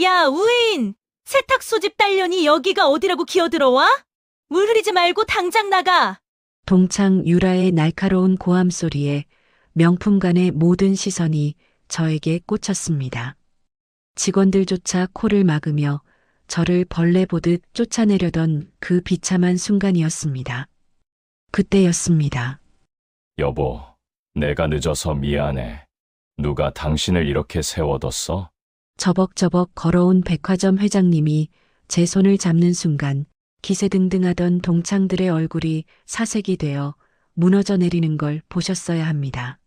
야, 우인! 세탁 소집 딸년이 여기가 어디라고 기어들어와? 물 흐리지 말고 당장 나가! 동창 유라의 날카로운 고함 소리에 명품관의 모든 시선이 저에게 꽂혔습니다. 직원들조차 코를 막으며 저를 벌레 보듯 쫓아내려던 그 비참한 순간이었습니다. 그때였습니다. 여보, 내가 늦어서 미안해. 누가 당신을 이렇게 세워뒀어? 저벅저벅 걸어온 백화점 회장님이 제 손을 잡는 순간 기세등등하던 동창들의 얼굴이 사색이 되어 무너져 내리는 걸 보셨어야 합니다.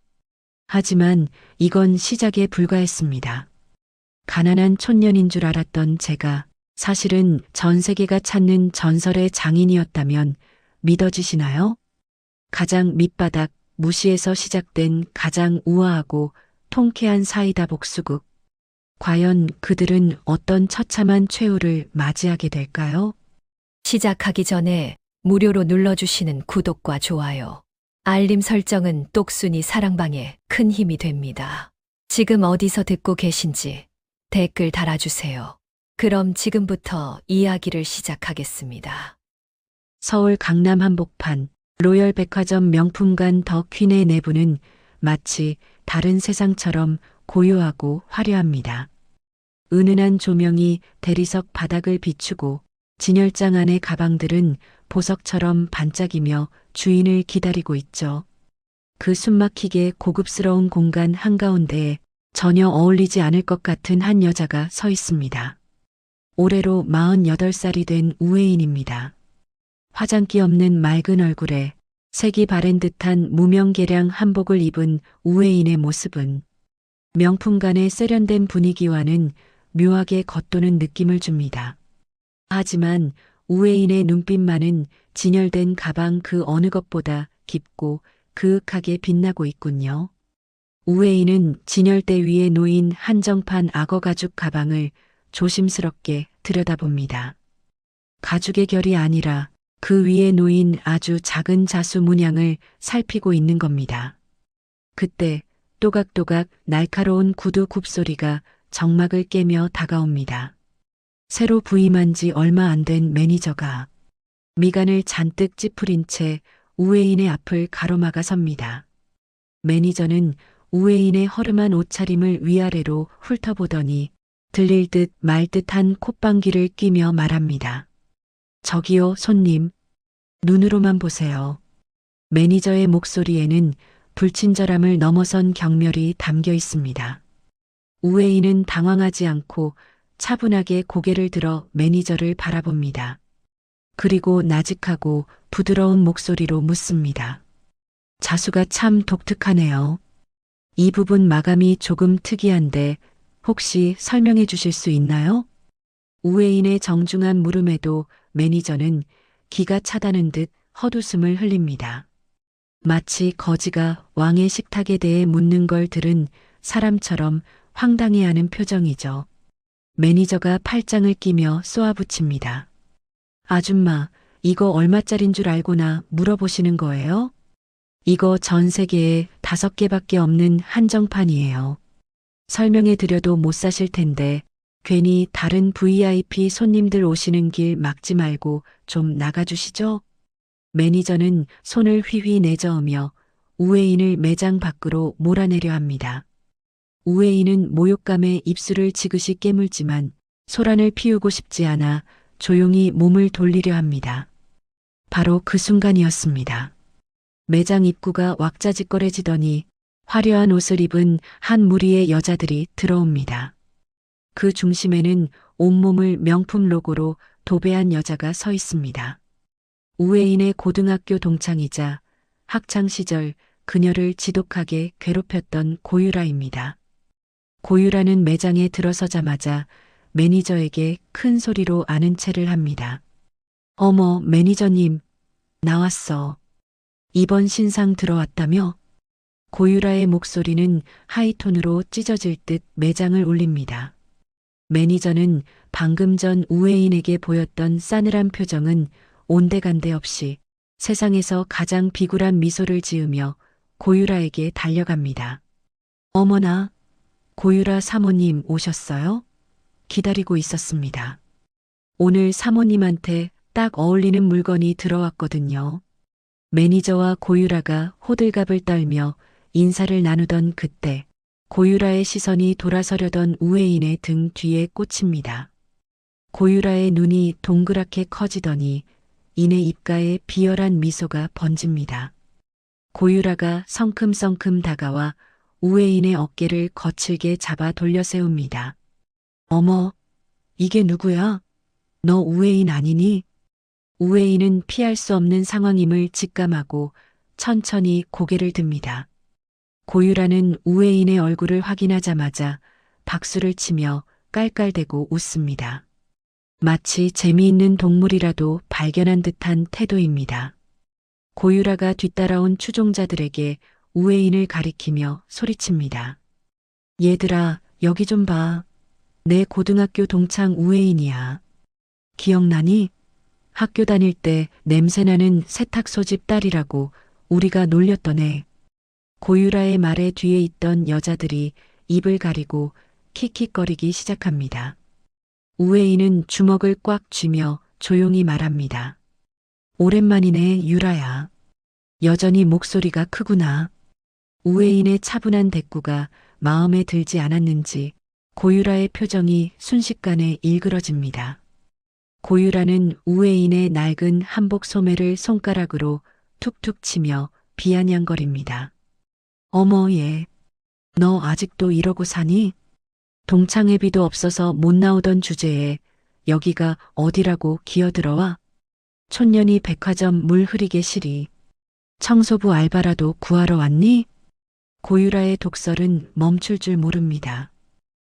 하지만 이건 시작에 불과했습니다. 가난한 촌년인 줄 알았던 제가 사실은 전 세계가 찾는 전설의 장인이었다면 믿어지시나요? 가장 밑바닥 무시에서 시작된 가장 우아하고 통쾌한 사이다 복수국. 과연 그들은 어떤 처참한 최후를 맞이하게 될까요? 시작하기 전에 무료로 눌러주시는 구독과 좋아요, 알림 설정은 똑순이 사랑방에 큰 힘이 됩니다. 지금 어디서 듣고 계신지 댓글 달아주세요. 그럼 지금부터 이야기를 시작하겠습니다. 서울 강남 한복판 로열 백화점 명품관 더 퀸의 내부는 마치 다른 세상처럼 고요하고 화려합니다. 은은한 조명이 대리석 바닥을 비추고 진열장 안의 가방들은 보석처럼 반짝이며 주인을 기다리고 있죠. 그 숨막히게 고급스러운 공간 한가운데에 전혀 어울리지 않을 것 같은 한 여자가 서 있습니다. 올해로 48살이 된 우혜인입니다. 화장기 없는 맑은 얼굴에 색이 바랜 듯한 무명개량 한복을 입은 우혜인의 모습은 명품관의 세련된 분위기와는 묘하게 겉도는 느낌을 줍니다. 하지만 우혜인의 눈빛만은 진열된 가방 그 어느 것보다 깊고 그윽하게 빛나고 있군요. 우혜인은 진열대 위에 놓인 한정판 악어 가죽 가방을 조심스럽게 들여다봅니다. 가죽의 결이 아니라 그 위에 놓인 아주 작은 자수 문양을 살피고 있는 겁니다. 그때 또각또각 날카로운 구두 굽소리가 정막을 깨며 다가옵니다. 새로 부임한 지 얼마 안 된 매니저가 미간을 잔뜩 찌푸린 채 우혜인의 앞을 가로막아 섭니다. 매니저는 우혜인의 허름한 옷차림을 위아래로 훑어보더니 들릴 듯 말 듯한 콧방귀를 뀌며 말합니다. 저기요, 손님. 눈으로만 보세요. 매니저의 목소리에는 불친절함을 넘어선 경멸이 담겨 있습니다. 우혜인은 당황하지 않고 차분하게 고개를 들어 매니저를 바라봅니다. 그리고 나직하고 부드러운 목소리로 묻습니다. 자수가 참 독특하네요. 이 부분 마감이 조금 특이한데 혹시 설명해 주실 수 있나요? 우혜인의 정중한 물음에도 매니저는 기가 차다는 듯 헛웃음을 흘립니다. 마치 거지가 왕의 식탁에 대해 묻는 걸 들은 사람처럼 황당해하는 표정이죠. 매니저가 팔짱을 끼며 쏘아붙입니다. 아줌마, 이거 얼마짜린 줄 알고나 물어보시는 거예요? 이거 전 세계에 5개밖에 없는 한정판이에요. 설명해 드려도 못 사실 텐데 괜히 다른 VIP 손님들 오시는 길 막지 말고 좀 나가주시죠? 매니저는 손을 휘휘 내저으며 우혜인을 매장 밖으로 몰아내려 합니다. 우혜인은 모욕감에 입술을 지그시 깨물지만 소란을 피우고 싶지 않아 조용히 몸을 돌리려 합니다. 바로 그 순간이었습니다. 매장 입구가 왁자지껄해지더니 화려한 옷을 입은 한 무리의 여자들이 들어옵니다. 그 중심에는 온몸을 명품 로고로 도배한 여자가 서 있습니다. 우혜인의 고등학교 동창이자 학창시절 그녀를 지독하게 괴롭혔던 고유라입니다. 고유라는 매장에 들어서자마자 매니저에게 큰 소리로 아는 체를 합니다. 어머, 매니저님, 나왔어. 이번 신상 들어왔다며? 고유라의 목소리는 하이톤으로 찢어질 듯 매장을 울립니다. 매니저는 방금 전 우혜인에게 보였던 싸늘한 표정은 온데간데 없이 세상에서 가장 비굴한 미소를 지으며 고유라에게 달려갑니다. 어머나, 고유라 사모님 오셨어요? 기다리고 있었습니다. 오늘 사모님한테 딱 어울리는 물건이 들어왔거든요. 매니저와 고유라가 호들갑을 떨며 인사를 나누던 그때 고유라의 시선이 돌아서려던 우회인의 등 뒤에 꽂힙니다. 고유라의 눈이 동그랗게 커지더니 이내 입가에 비열한 미소가 번집니다. 고유라가 성큼성큼 다가와 우회인의 어깨를 거칠게 잡아 돌려 세웁니다. 어머, 이게 누구야? 너 우회인 아니니? 우회인은 피할 수 없는 상황임을 직감하고 천천히 고개를 듭니다. 고유라는 우회인의 얼굴을 확인하자마자 박수를 치며 깔깔대고 웃습니다. 마치 재미있는 동물이라도 발견한 듯한 태도입니다. 고유라가 뒤따라온 추종자들에게 우회인을 가리키며 소리칩니다. 얘들아, 여기 좀 봐. 내 고등학교 동창 우회인이야. 기억나니? 학교 다닐 때 냄새나는 세탁소집 딸이라고 우리가 놀렸던 애. 고유라의 말에 뒤에 있던 여자들이 입을 가리고 킥킥거리기 시작합니다. 우회인은 주먹을 꽉 쥐며 조용히 말합니다. 오랜만이네, 유라야. 여전히 목소리가 크구나. 우회인의 차분한 대꾸가 마음에 들지 않았는지 고유라의 표정이 순식간에 일그러집니다. 고유라는 우회인의 낡은 한복 소매를 손가락으로 툭툭 치며 비아냥거립니다. 어머 얘, 너 아직도 이러고 사니? 동창회비도 없어서 못 나오던 주제에 여기가 어디라고 기어들어와? 촌년이 백화점 물 흐리게 시리. 청소부 알바라도 구하러 왔니? 고유라의 독설은 멈출 줄 모릅니다.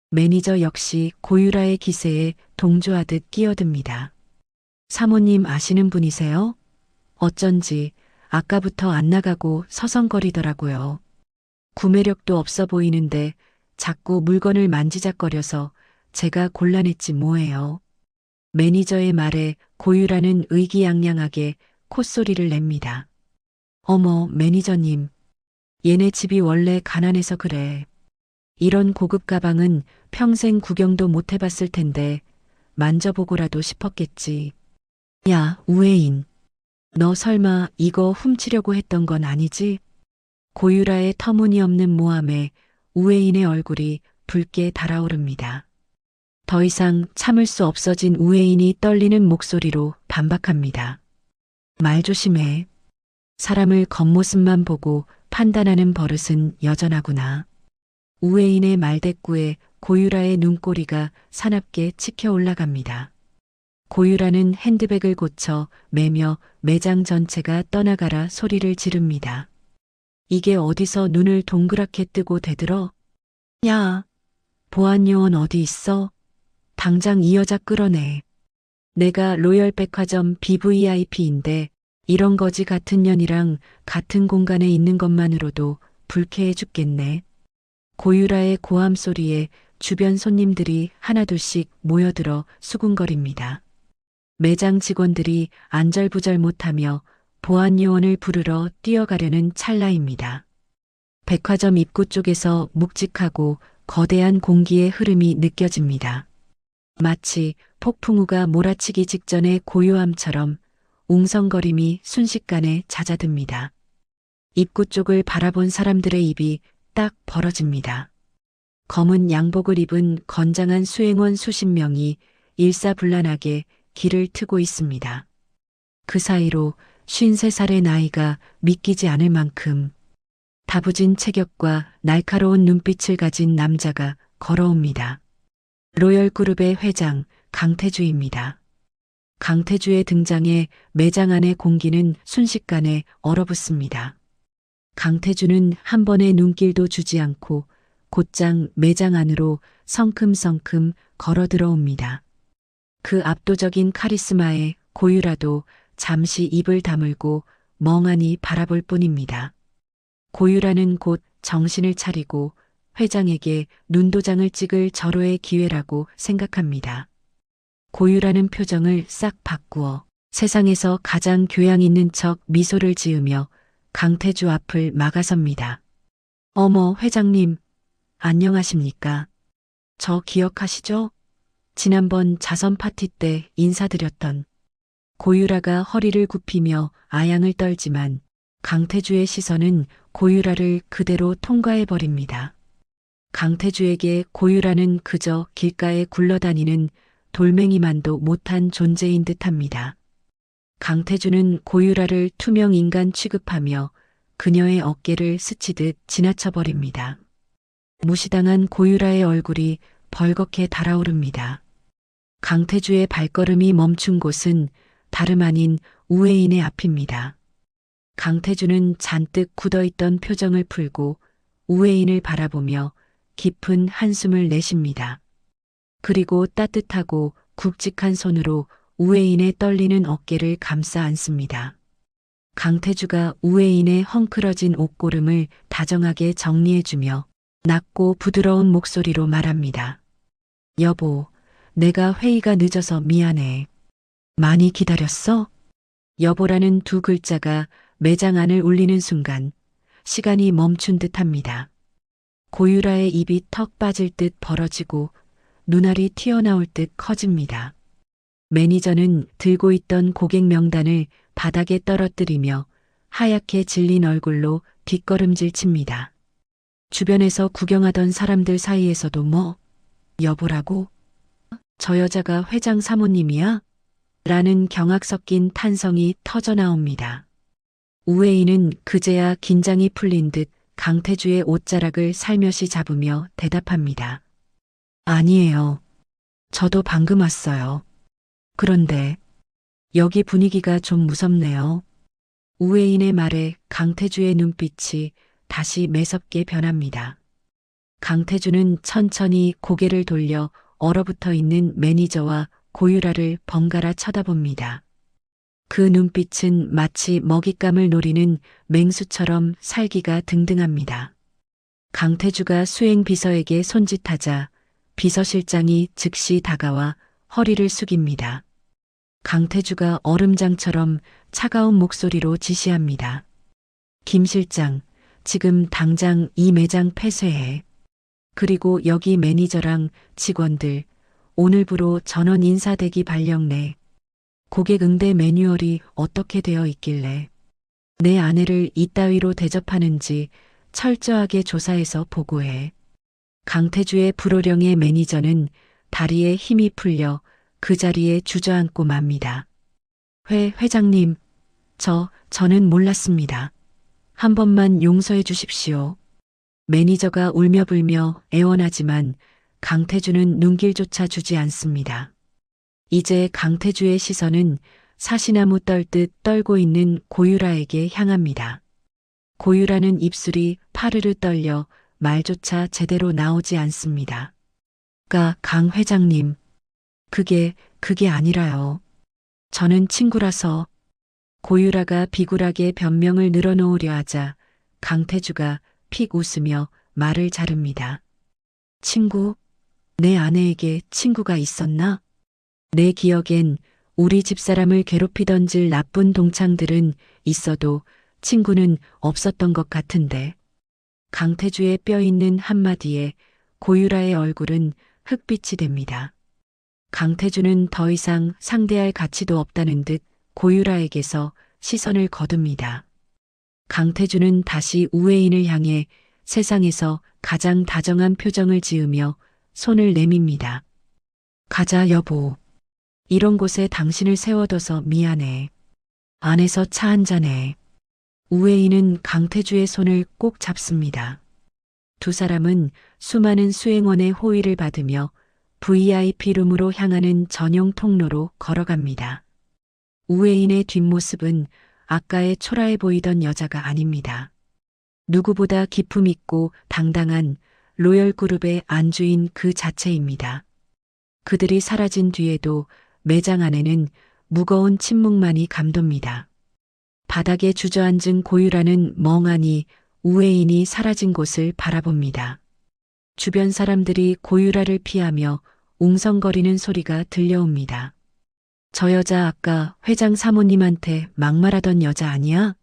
매니저 역시 고유라의 기세에 동조하듯 끼어듭니다. 사모님 아시는 분이세요? 어쩐지 아까부터 안 나가고 서성거리더라고요. 구매력도 없어 보이는데 자꾸 물건을 만지작거려서 제가 곤란했지 뭐예요. 매니저의 말에 고유라는 의기양양하게 콧소리를 냅니다. 어머, 매니저님. 얘네 집이 원래 가난해서 그래. 이런 고급 가방은 평생 구경도 못 해봤을 텐데 만져보고라도 싶었겠지. 야, 우회인. 너 설마 이거 훔치려고 했던 건 아니지? 고유라의 터무니없는 모함에 우회인의 얼굴이 붉게 달아오릅니다. 더 이상 참을 수 없어진 우회인이 떨리는 목소리로 반박합니다. 말 조심해. 사람을 겉모습만 보고 판단하는 버릇은 여전하구나. 우회인의 말대꾸에 고유라의 눈꼬리가 사납게 치켜 올라갑니다. 고유라는 핸드백을 고쳐 매며 매장 전체가 떠나가라 소리를 지릅니다. 이게 어디서 눈을 동그랗게 뜨고 대들어? 야, 보안요원 어디 있어? 당장 이 여자 끌어내. 내가 로열 백화점 BVIP인데 이런 거지 같은 년이랑 같은 공간에 있는 것만으로도 불쾌해 죽겠네. 고유라의 고함 소리에 주변 손님들이 하나둘씩 모여들어 수군거립니다. 매장 직원들이 안절부절 못하며 보안요원을 부르러 뛰어가려는 찰나입니다. 백화점 입구 쪽에서 묵직하고 거대한 공기의 흐름이 느껴집니다. 마치 폭풍우가 몰아치기 직전의 고요함처럼 웅성거림이 순식간에 잦아듭니다. 입구 쪽을 바라본 사람들의 입이 딱 벌어집니다. 검은 양복을 입은 건장한 수행원 수십 명이 일사불란하게 길을 트고 있습니다. 그 사이로 53살의 나이가 믿기지 않을 만큼 다부진 체격과 날카로운 눈빛을 가진 남자가 걸어옵니다. 로열그룹의 회장 강태주입니다. 강태주의 등장에 매장 안의 공기는 순식간에 얼어붙습니다. 강태주는 한 번의 눈길도 주지 않고 곧장 매장 안으로 성큼성큼 걸어 들어옵니다. 그 압도적인 카리스마에 고유라도 잠시 입을 다물고 멍하니 바라볼 뿐입니다. 고유라는 곧 정신을 차리고 회장에게 눈도장을 찍을 절호의 기회라고 생각합니다. 고유라는 표정을 싹 바꾸어 세상에서 가장 교양 있는 척 미소를 지으며 강태주 앞을 막아섭니다. 어머, 회장님, 안녕하십니까? 저 기억하시죠? 지난번 자선 파티 때 인사드렸던 고유라가 허리를 굽히며 아양을 떨지만 강태주의 시선은 고유라를 그대로 통과해버립니다. 강태주에게 고유라는 그저 길가에 굴러다니는 돌멩이만도 못한 존재인 듯합니다. 강태주는 고유라를 투명 인간 취급하며 그녀의 어깨를 스치듯 지나쳐버립니다. 무시당한 고유라의 얼굴이 벌겋게 달아오릅니다. 강태주의 발걸음이 멈춘 곳은 다름 아닌 우회인의 앞입니다. 강태주는 잔뜩 굳어있던 표정을 풀고 우회인을 바라보며 깊은 한숨을 내쉽니다. 그리고 따뜻하고 굵직한 손으로 우회인의 떨리는 어깨를 감싸 안습니다. 강태주가 우회인의 헝클어진 옷고름을 다정하게 정리해주며 낮고 부드러운 목소리로 말합니다. 여보, 내가 회의가 늦어서 미안해. 많이 기다렸어? 여보라는 두 글자가 매장 안을 울리는 순간 시간이 멈춘 듯합니다. 고유라의 입이 턱 빠질 듯 벌어지고 눈알이 튀어나올 듯 커집니다. 매니저는 들고 있던 고객 명단을 바닥에 떨어뜨리며 하얗게 질린 얼굴로 뒷걸음질 칩니다. 주변에서 구경하던 사람들 사이에서도 뭐, 여보라고? 저 여자가 회장 사모님이야? 라는 경악 섞인 탄성이 터져나옵니다. 우회인은 그제야 긴장이 풀린 듯 강태주의 옷자락을 살며시 잡으며 대답합니다. 아니에요. 저도 방금 왔어요. 그런데 여기 분위기가 좀 무섭네요. 우회인의 말에 강태주의 눈빛이 다시 매섭게 변합니다. 강태주는 천천히 고개를 돌려 얼어붙어 있는 매니저와 고유라를 번갈아 쳐다봅니다. 그 눈빛은 마치 먹잇감을 노리는 맹수처럼 살기가 등등합니다. 강태주가 수행 비서에게 손짓하자 비서실장이 즉시 다가와 허리를 숙입니다. 강태주가 얼음장처럼 차가운 목소리로 지시합니다. 김 실장, 지금 당장 이 매장 폐쇄해. 그리고 여기 매니저랑 직원들, 오늘부로 전원 인사대기 발령 내. 고객 응대 매뉴얼이 어떻게 되어 있길래 내 아내를 이따위로 대접하는지 철저하게 조사해서 보고해. 강태주의 불호령의 매니저는 다리에 힘이 풀려 그 자리에 주저앉고 맙니다. 회장님, 저는 몰랐습니다. 한 번만 용서해 주십시오. 매니저가 울며불며 애원하지만 강태주는 눈길조차 주지 않습니다. 이제 강태주의 시선은 사시나무 떨듯 떨고 있는 고유라에게 향합니다. 고유라는 입술이 파르르 떨려 말조차 제대로 나오지 않습니다. 강 회장님, 그게 아니라요. 저는 친구라서. 고유라가 비굴하게 변명을 늘어놓으려 하자 강태주가 픽 웃으며 말을 자릅니다. 친구? 내 아내에게 친구가 있었나? 내 기억엔 우리 집사람을 괴롭히던질 나쁜 동창들은 있어도 친구는 없었던 것 같은데. 강태주의 뼈 있는 한마디에 고유라의 얼굴은 흑빛이 됩니다. 강태주는 더 이상 상대할 가치도 없다는 듯 고유라에게서 시선을 거둡니다. 강태주는 다시 우회인을 향해 세상에서 가장 다정한 표정을 지으며 손을 내밉니다. 가자 여보. 이런 곳에 당신을 세워둬서 미안해. 안에서 차 한잔해. 우회인은 강태주의 손을 꼭 잡습니다. 두 사람은 수많은 수행원의 호의를 받으며 VIP 룸으로 향하는 전용 통로로 걸어갑니다. 우회인의 뒷모습은 아까의 초라해 보이던 여자가 아닙니다. 누구보다 기품 있고 당당한 로열 그룹의 안주인 그 자체입니다. 그들이 사라진 뒤에도 매장 안에는 무거운 침묵만이 감돕니다. 바닥에 주저앉은 고유라는 멍하니 우회인이 사라진 곳을 바라봅니다. 주변 사람들이 고유라를 피하며 웅성거리는 소리가 들려옵니다. 저 여자 아까 회장 사모님한테 막말하던 여자 아니야?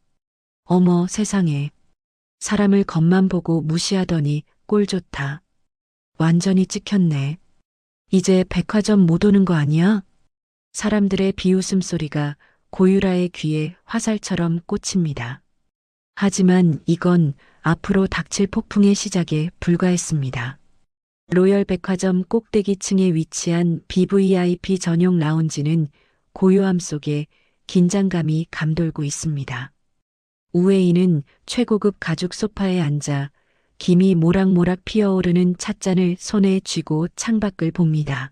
어머 세상에. 사람을 겉만 보고 무시하더니 꼴 좋다. 완전히 찍혔네. 이제 백화점 못 오는 거 아니야? 사람들의 비웃음 소리가 고유라의 귀에 화살처럼 꽂힙니다. 하지만 이건 앞으로 닥칠 폭풍의 시작에 불과했습니다. 로열 백화점 꼭대기층에 위치한 BVIP 전용 라운지는 고요함 속에 긴장감이 감돌고 있습니다. 우웨이는 최고급 가죽 소파에 앉아 김이 모락모락 피어오르는 찻잔을 손에 쥐고 창밖을 봅니다.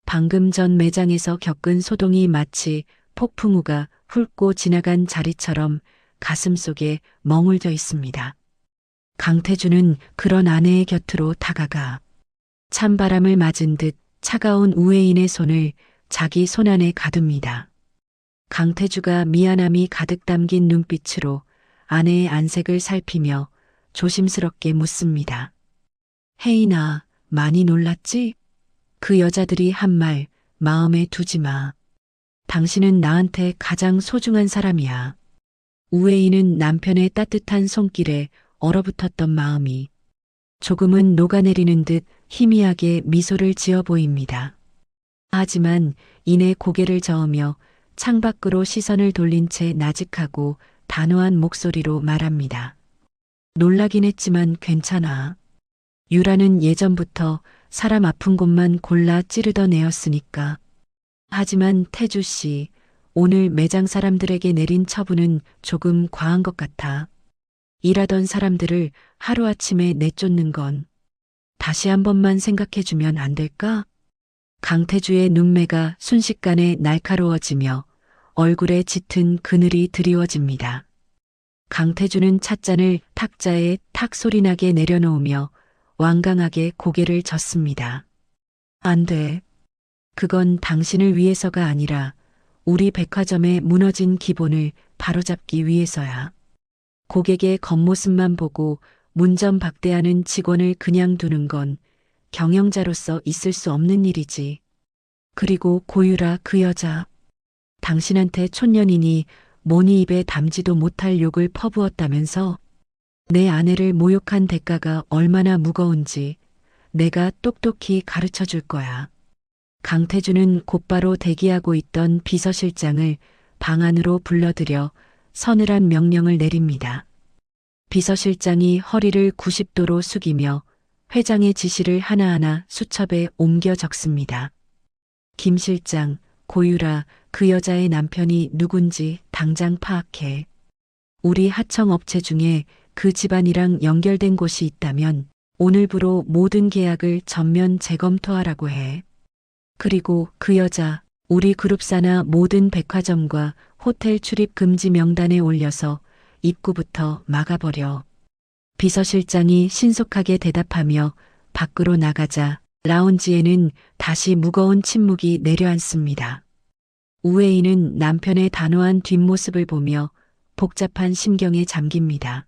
방금 전 매장에서 겪은 소동이 마치 폭풍우가 훑고 지나간 자리처럼 가슴 속에 멍울져 있습니다. 강태주는 그런 아내의 곁으로 다가가 찬바람을 맞은 듯 차가운 우회인의 손을 자기 손안에 가둡니다. 강태주가 미안함이 가득 담긴 눈빛으로 아내의 안색을 살피며 조심스럽게 묻습니다. 혜인아, 많이 놀랐지? 그 여자들이 한 말 마음에 두지 마. 당신은 나한테 가장 소중한 사람이야. 우웨이는 남편의 따뜻한 손길에 얼어붙었던 마음이 조금은 녹아내리는 듯 희미하게 미소를 지어 보입니다. 하지만 이내 고개를 저으며 창밖으로 시선을 돌린 채 나직하고 단호한 목소리로 말합니다. 놀라긴 했지만 괜찮아. 유라는 예전부터 사람 아픈 곳만 골라 찌르던 애였으니까. 하지만 태주 씨, 오늘 매장 사람들에게 내린 처분은 조금 과한 것 같아. 일하던 사람들을 하루아침에 내쫓는 건 다시 한 번만 생각해주면 안 될까? 강태주의 눈매가 순식간에 날카로워지며 얼굴에 짙은 그늘이 드리워집니다. 강태주는 찻잔을 탁자에 탁 소리나게 내려놓으며 완강하게 고개를 젓습니다. 안 돼. 그건 당신을 위해서가 아니라 우리 백화점의 무너진 기본을 바로잡기 위해서야. 고객의 겉모습만 보고 문전박대하는 직원을 그냥 두는 건 경영자로서 있을 수 없는 일이지. 그리고 고유라 그 여자. 당신한테 촌년이니 모니 입에 담지도 못할 욕을 퍼부었다면서 내 아내를 모욕한 대가가 얼마나 무거운지 내가 똑똑히 가르쳐 줄 거야. 강태주는 곧바로 대기하고 있던 비서실장을 방 안으로 불러들여 서늘한 명령을 내립니다. 비서실장이 허리를 90도로 숙이며 회장의 지시를 하나하나 수첩에 옮겨 적습니다. 김 실장, 고유라, 그 여자의 남편이 누군지 당장 파악해. 우리 하청업체 중에 그 집안이랑 연결된 곳이 있다면 오늘부로 모든 계약을 전면 재검토하라고 해. 그리고 그 여자, 우리 그룹사나 모든 백화점과 호텔 출입 금지 명단에 올려서 입구부터 막아버려. 비서실장이 신속하게 대답하며 밖으로 나가자 라운지에는 다시 무거운 침묵이 내려앉습니다. 우웨이는 남편의 단호한 뒷모습을 보며 복잡한 심경에 잠깁니다.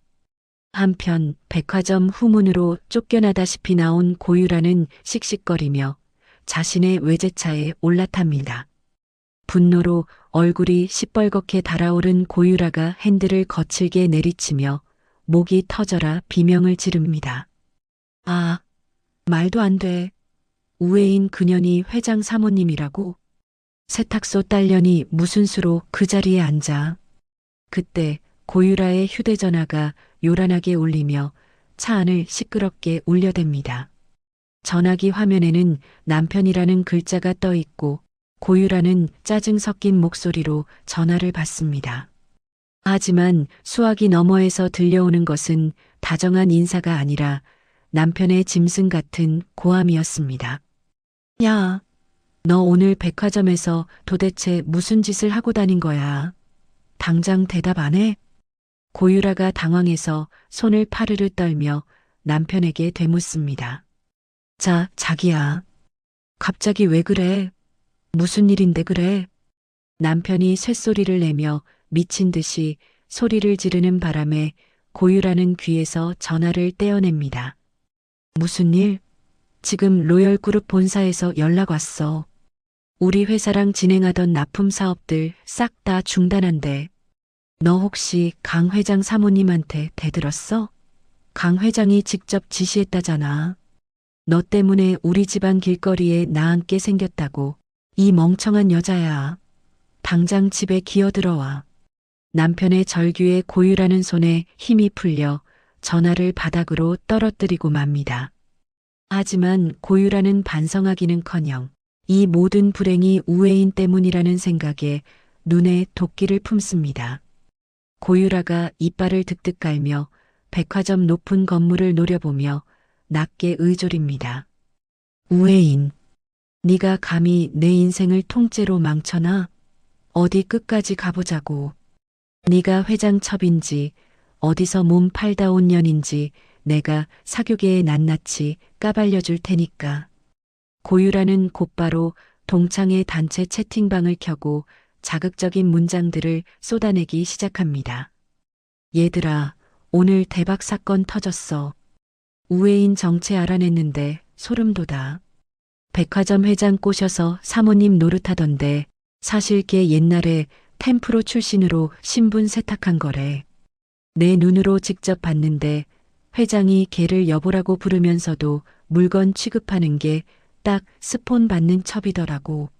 한편 백화점 후문으로 쫓겨나다시피 나온 고유라는 씩씩거리며 자신의 외제차에 올라탑니다. 분노로 얼굴이 시뻘겋게 달아오른 고유라가 핸들을 거칠게 내리치며 목이 터져라 비명을 지릅니다. 아, 말도 안 돼. 우회인 그년이 회장 사모님이라고? 세탁소 딸년이 무슨 수로 그 자리에 앉아. 그때 고유라의 휴대전화가 요란하게 울리며 차 안을 시끄럽게 울려댑니다. 전화기 화면에는 남편이라는 글자가 떠 있고 고유라는 짜증 섞인 목소리로 전화를 받습니다. 하지만 수화기 너머에서 들려오는 것은 다정한 인사가 아니라 남편의 짐승 같은 고함이었습니다. 야, 너 오늘 백화점에서 도대체 무슨 짓을 하고 다닌 거야? 당장 대답 안 해? 고유라가 당황해서 손을 파르르 떨며 남편에게 되묻습니다. 자, 자기야. 갑자기 왜 그래? 무슨 일인데 그래? 남편이 쇳소리를 내며 미친 듯이 소리를 지르는 바람에 고유라는 귀에서 전화를 떼어냅니다. 무슨 일? 지금 로열그룹 본사에서 연락 왔어. 우리 회사랑 진행하던 납품 사업들 싹 다 중단한대. 너 혹시 강 회장 사모님한테 대들었어? 강 회장이 직접 지시했다잖아. 너 때문에 우리 집안 길거리에 나앉게 생겼다고. 이 멍청한 여자야. 당장 집에 기어들어와. 남편의 절규에 고유라는 손에 힘이 풀려 전화를 바닥으로 떨어뜨리고 맙니다. 하지만 고유라는 반성하기는커녕 이 모든 불행이 우애인 때문이라는 생각에 눈에 도끼를 품습니다. 고유라가 이빨을 득득 깔며 백화점 높은 건물을 노려보며 낮게 의졸입니다. 우애인, 네가 감히 내 인생을 통째로 망쳐놔? 어디 끝까지 가보자고. 네가 회장 첩인지 어디서 몸 팔다 온 년인지 내가 사교계에 낱낱이 까발려줄 테니까. 고유라는 곧바로 동창회 단체 채팅방을 켜고 자극적인 문장들을 쏟아내기 시작합니다. 얘들아, 오늘 대박 사건 터졌어. 우애인 정체 알아냈는데 소름 돋아. 백화점 회장 꼬셔서 사모님 노릇하던데 사실 걔 옛날에 템프로 출신으로 신분 세탁한 거래. 내 눈으로 직접 봤는데 회장이 걔를 여보라고 부르면서도 물건 취급하는 게 딱 스폰 받는 첩이더라고.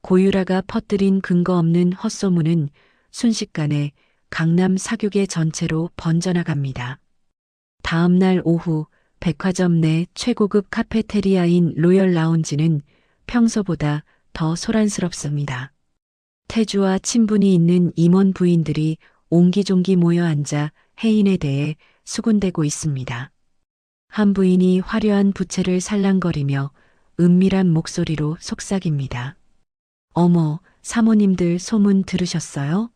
고유라가 퍼뜨린 근거 없는 헛소문은 순식간에 강남 사교계 전체로 번져나갑니다. 다음 날 오후 백화점 내 최고급 카페테리아인 로열 라운지는 평소보다 더 소란스럽습니다. 태주와 친분이 있는 임원 부인들이 옹기종기 모여 앉아 혜인에 대해 수군대고 있습니다. 한 부인이 화려한 부채를 살랑거리며 은밀한 목소리로 속삭입니다. 어머, 사모님들 소문 들으셨어요?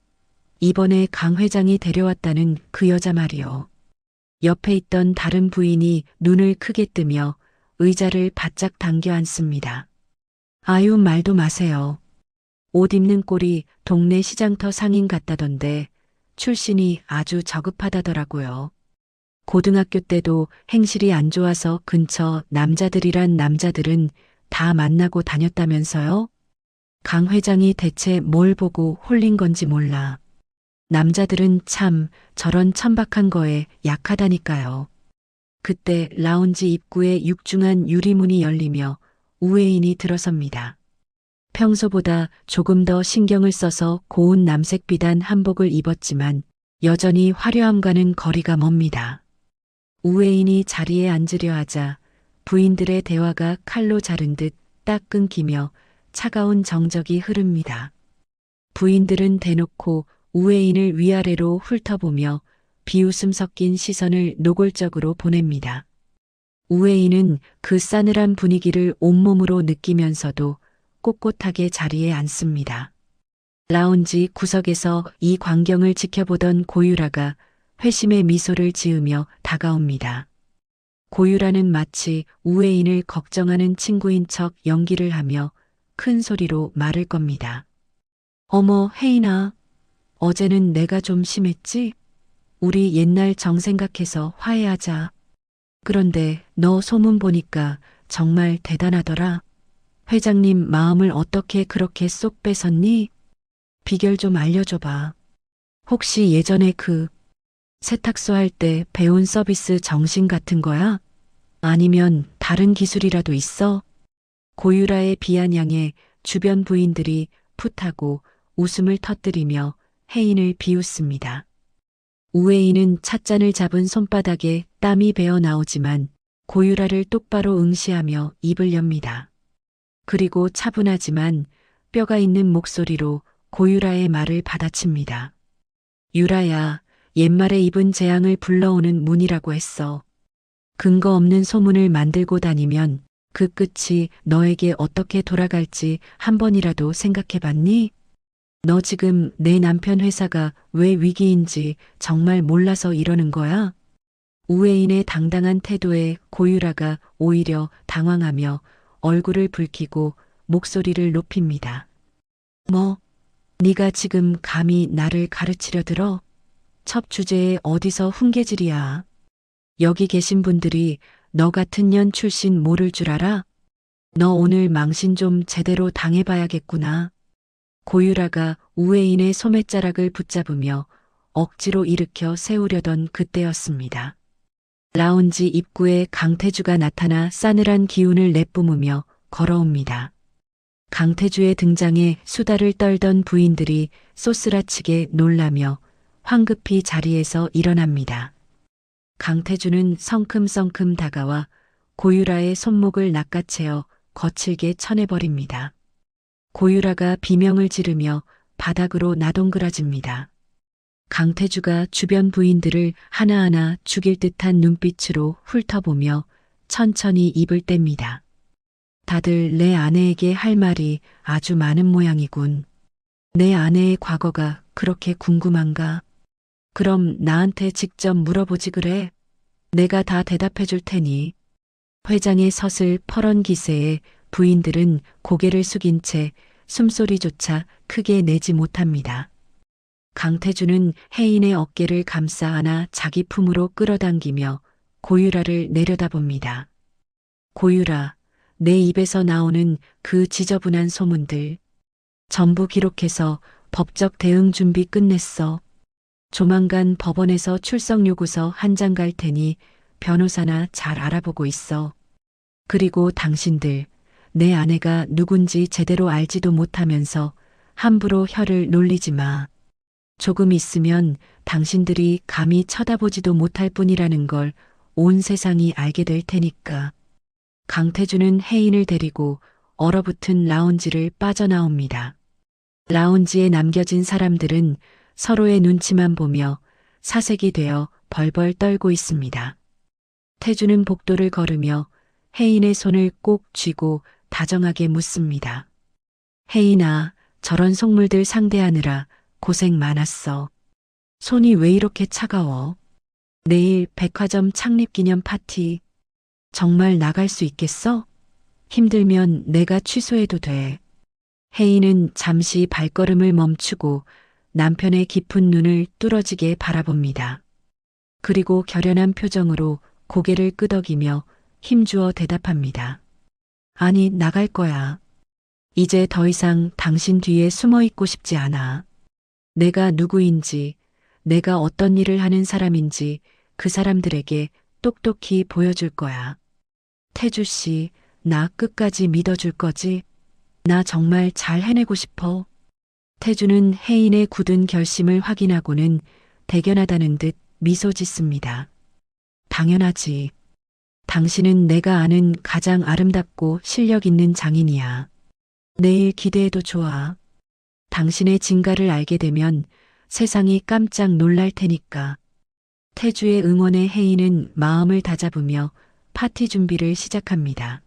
이번에 강 회장이 데려왔다는 그 여자 말이요. 옆에 있던 다른 부인이 눈을 크게 뜨며 의자를 바짝 당겨 앉습니다. 아유, 말도 마세요. 옷 입는 꼴이 동네 시장터 상인 같다던데 출신이 아주 저급하다더라고요. 고등학교 때도 행실이 안 좋아서 근처 남자들이란 남자들은 다 만나고 다녔다면서요? 강 회장이 대체 뭘 보고 홀린 건지 몰라. 남자들은 참 저런 천박한 거에 약하다니까요. 그때 라운지 입구에 육중한 유리문이 열리며 우애인이 들어섭니다. 평소보다 조금 더 신경을 써서 고운 남색 비단 한복을 입었지만 여전히 화려함과는 거리가 멉니다. 우애인이 자리에 앉으려 하자 부인들의 대화가 칼로 자른 듯 딱 끊기며 차가운 정적이 흐릅니다. 부인들은 대놓고 우애인을 위아래로 훑어보며 비웃음 섞인 시선을 노골적으로 보냅니다. 우애인은 그 싸늘한 분위기를 온몸으로 느끼면서도 꼿꼿하게 자리에 앉습니다. 라운지 구석에서 이 광경을 지켜보던 고유라가 회심의 미소를 지으며 다가옵니다. 고유라는 마치 우애인을 걱정하는 친구인 척 연기를 하며 큰 소리로 말을 겁니다. 어머, 혜인아. 어제는 내가 좀 심했지? 우리 옛날 정 생각해서 화해하자. 그런데 너 소문 보니까 정말 대단하더라. 회장님 마음을 어떻게 그렇게 쏙 뺏었니? 비결 좀 알려줘봐. 혹시 예전에 그 세탁소 할 때 배운 서비스 정신 같은 거야? 아니면 다른 기술이라도 있어? 고유라의 비아냥에 주변 부인들이 풋하고 웃음을 터뜨리며 혜인을 비웃습니다. 우애인은 찻잔을 잡은 손바닥에 땀이 배어 나오지만 고유라를 똑바로 응시하며 입을 엽니다. 그리고 차분하지만 뼈가 있는 목소리로 고유라의 말을 받아칩니다. 유라야, 옛말에 입은 재앙을 불러오는 문이라고 했어. 근거 없는 소문을 만들고 다니면 그 끝이 너에게 어떻게 돌아갈지 한 번이라도 생각해봤니? 너 지금 내 남편 회사가 왜 위기인지 정말 몰라서 이러는 거야? 우애인의 당당한 태도에 고유라가 오히려 당황하며 얼굴을 붉히고 목소리를 높입니다. 뭐? 네가 지금 감히 나를 가르치려 들어? 첩 주제에 어디서 훈계질이야. 여기 계신 분들이 너 같은 년 출신 모를 줄 알아? 너 오늘 망신 좀 제대로 당해봐야겠구나. 고유라가 우애인의 소매자락을 붙잡으며 억지로 일으켜 세우려던 그때였습니다. 라운지 입구에 강태주가 나타나 싸늘한 기운을 내뿜으며 걸어옵니다. 강태주의 등장에 수다를 떨던 부인들이 쏘스라치게 놀라며 황급히 자리에서 일어납니다. 강태주는 성큼성큼 다가와 고유라의 손목을 낚아채어 거칠게 쳐내버립니다. 고유라가 비명을 지르며 바닥으로 나동그라집니다. 강태주가 주변 부인들을 하나하나 죽일 듯한 눈빛으로 훑어보며 천천히 입을 뗍니다. 다들 내 아내에게 할 말이 아주 많은 모양이군. 내 아내의 과거가 그렇게 궁금한가? 그럼 나한테 직접 물어보지 그래? 내가 다 대답해 줄 테니. 회장의 서슬 퍼런 기세에 부인들은 고개를 숙인 채 숨소리조차 크게 내지 못합니다. 강태주는 혜인의 어깨를 감싸 안아 자기 품으로 끌어당기며 고유라를 내려다봅니다. 고유라, 내 입에서 나오는 그 지저분한 소문들 전부 기록해서 법적 대응 준비 끝냈어. 조만간 법원에서 출석 요구서 한 장 갈 테니 변호사나 잘 알아보고 있어. 그리고 당신들, 내 아내가 누군지 제대로 알지도 못하면서 함부로 혀를 놀리지 마. 조금 있으면 당신들이 감히 쳐다보지도 못할 뿐이라는 걸 온 세상이 알게 될 테니까. 강태주는 혜인을 데리고 얼어붙은 라운지를 빠져나옵니다. 라운지에 남겨진 사람들은 서로의 눈치만 보며 사색이 되어 벌벌 떨고 있습니다. 태주는 복도를 걸으며 혜인의 손을 꼭 쥐고 다정하게 묻습니다. 혜인아, 저런 속물들 상대하느라 고생 많았어. 손이 왜 이렇게 차가워? 내일 백화점 창립기념 파티. 정말 나갈 수 있겠어? 힘들면 내가 취소해도 돼. 혜인은 잠시 발걸음을 멈추고 남편의 깊은 눈을 뚫어지게 바라봅니다. 그리고 결연한 표정으로 고개를 끄덕이며 힘주어 대답합니다. 아니, 나갈 거야. 이제 더 이상 당신 뒤에 숨어 있고 싶지 않아. 내가 누구인지, 내가 어떤 일을 하는 사람인지 그 사람들에게 똑똑히 보여줄 거야. 태주 씨, 나 끝까지 믿어줄 거지? 나 정말 잘 해내고 싶어. 태주는 혜인의 굳은 결심을 확인하고는 대견하다는 듯 미소 짓습니다. 당연하지. 당신은 내가 아는 가장 아름답고 실력 있는 장인이야. 내일 기대해도 좋아. 당신의 진가를 알게 되면 세상이 깜짝 놀랄 테니까. 태주의 응원에 혜인은 마음을 다잡으며 파티 준비를 시작합니다.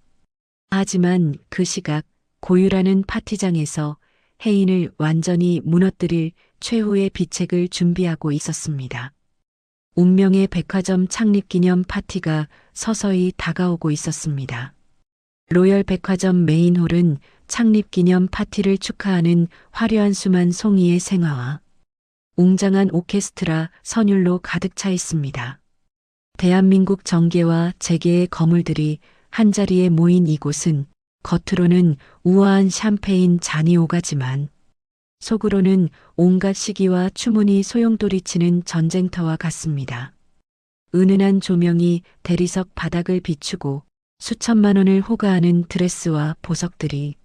하지만 그 시각 고유라는 파티장에서 혜인을 완전히 무너뜨릴 최후의 비책을 준비하고 있었습니다. 운명의 백화점 창립기념 파티가 서서히 다가오고 있었습니다. 로열 백화점 메인홀은 창립기념 파티를 축하하는 화려한 수만 송이의 생화와 웅장한 오케스트라 선율로 가득 차 있습니다. 대한민국 정계와 재계의 거물들이 한자리에 모인 이곳은 겉으로는 우아한 샴페인 잔이 오가지만 속으로는 온갖 시기와 추문이 소용돌이치는 전쟁터와 같습니다. 은은한 조명이 대리석 바닥을 비추고 수천만 원을 호가하는 드레스와 보석들이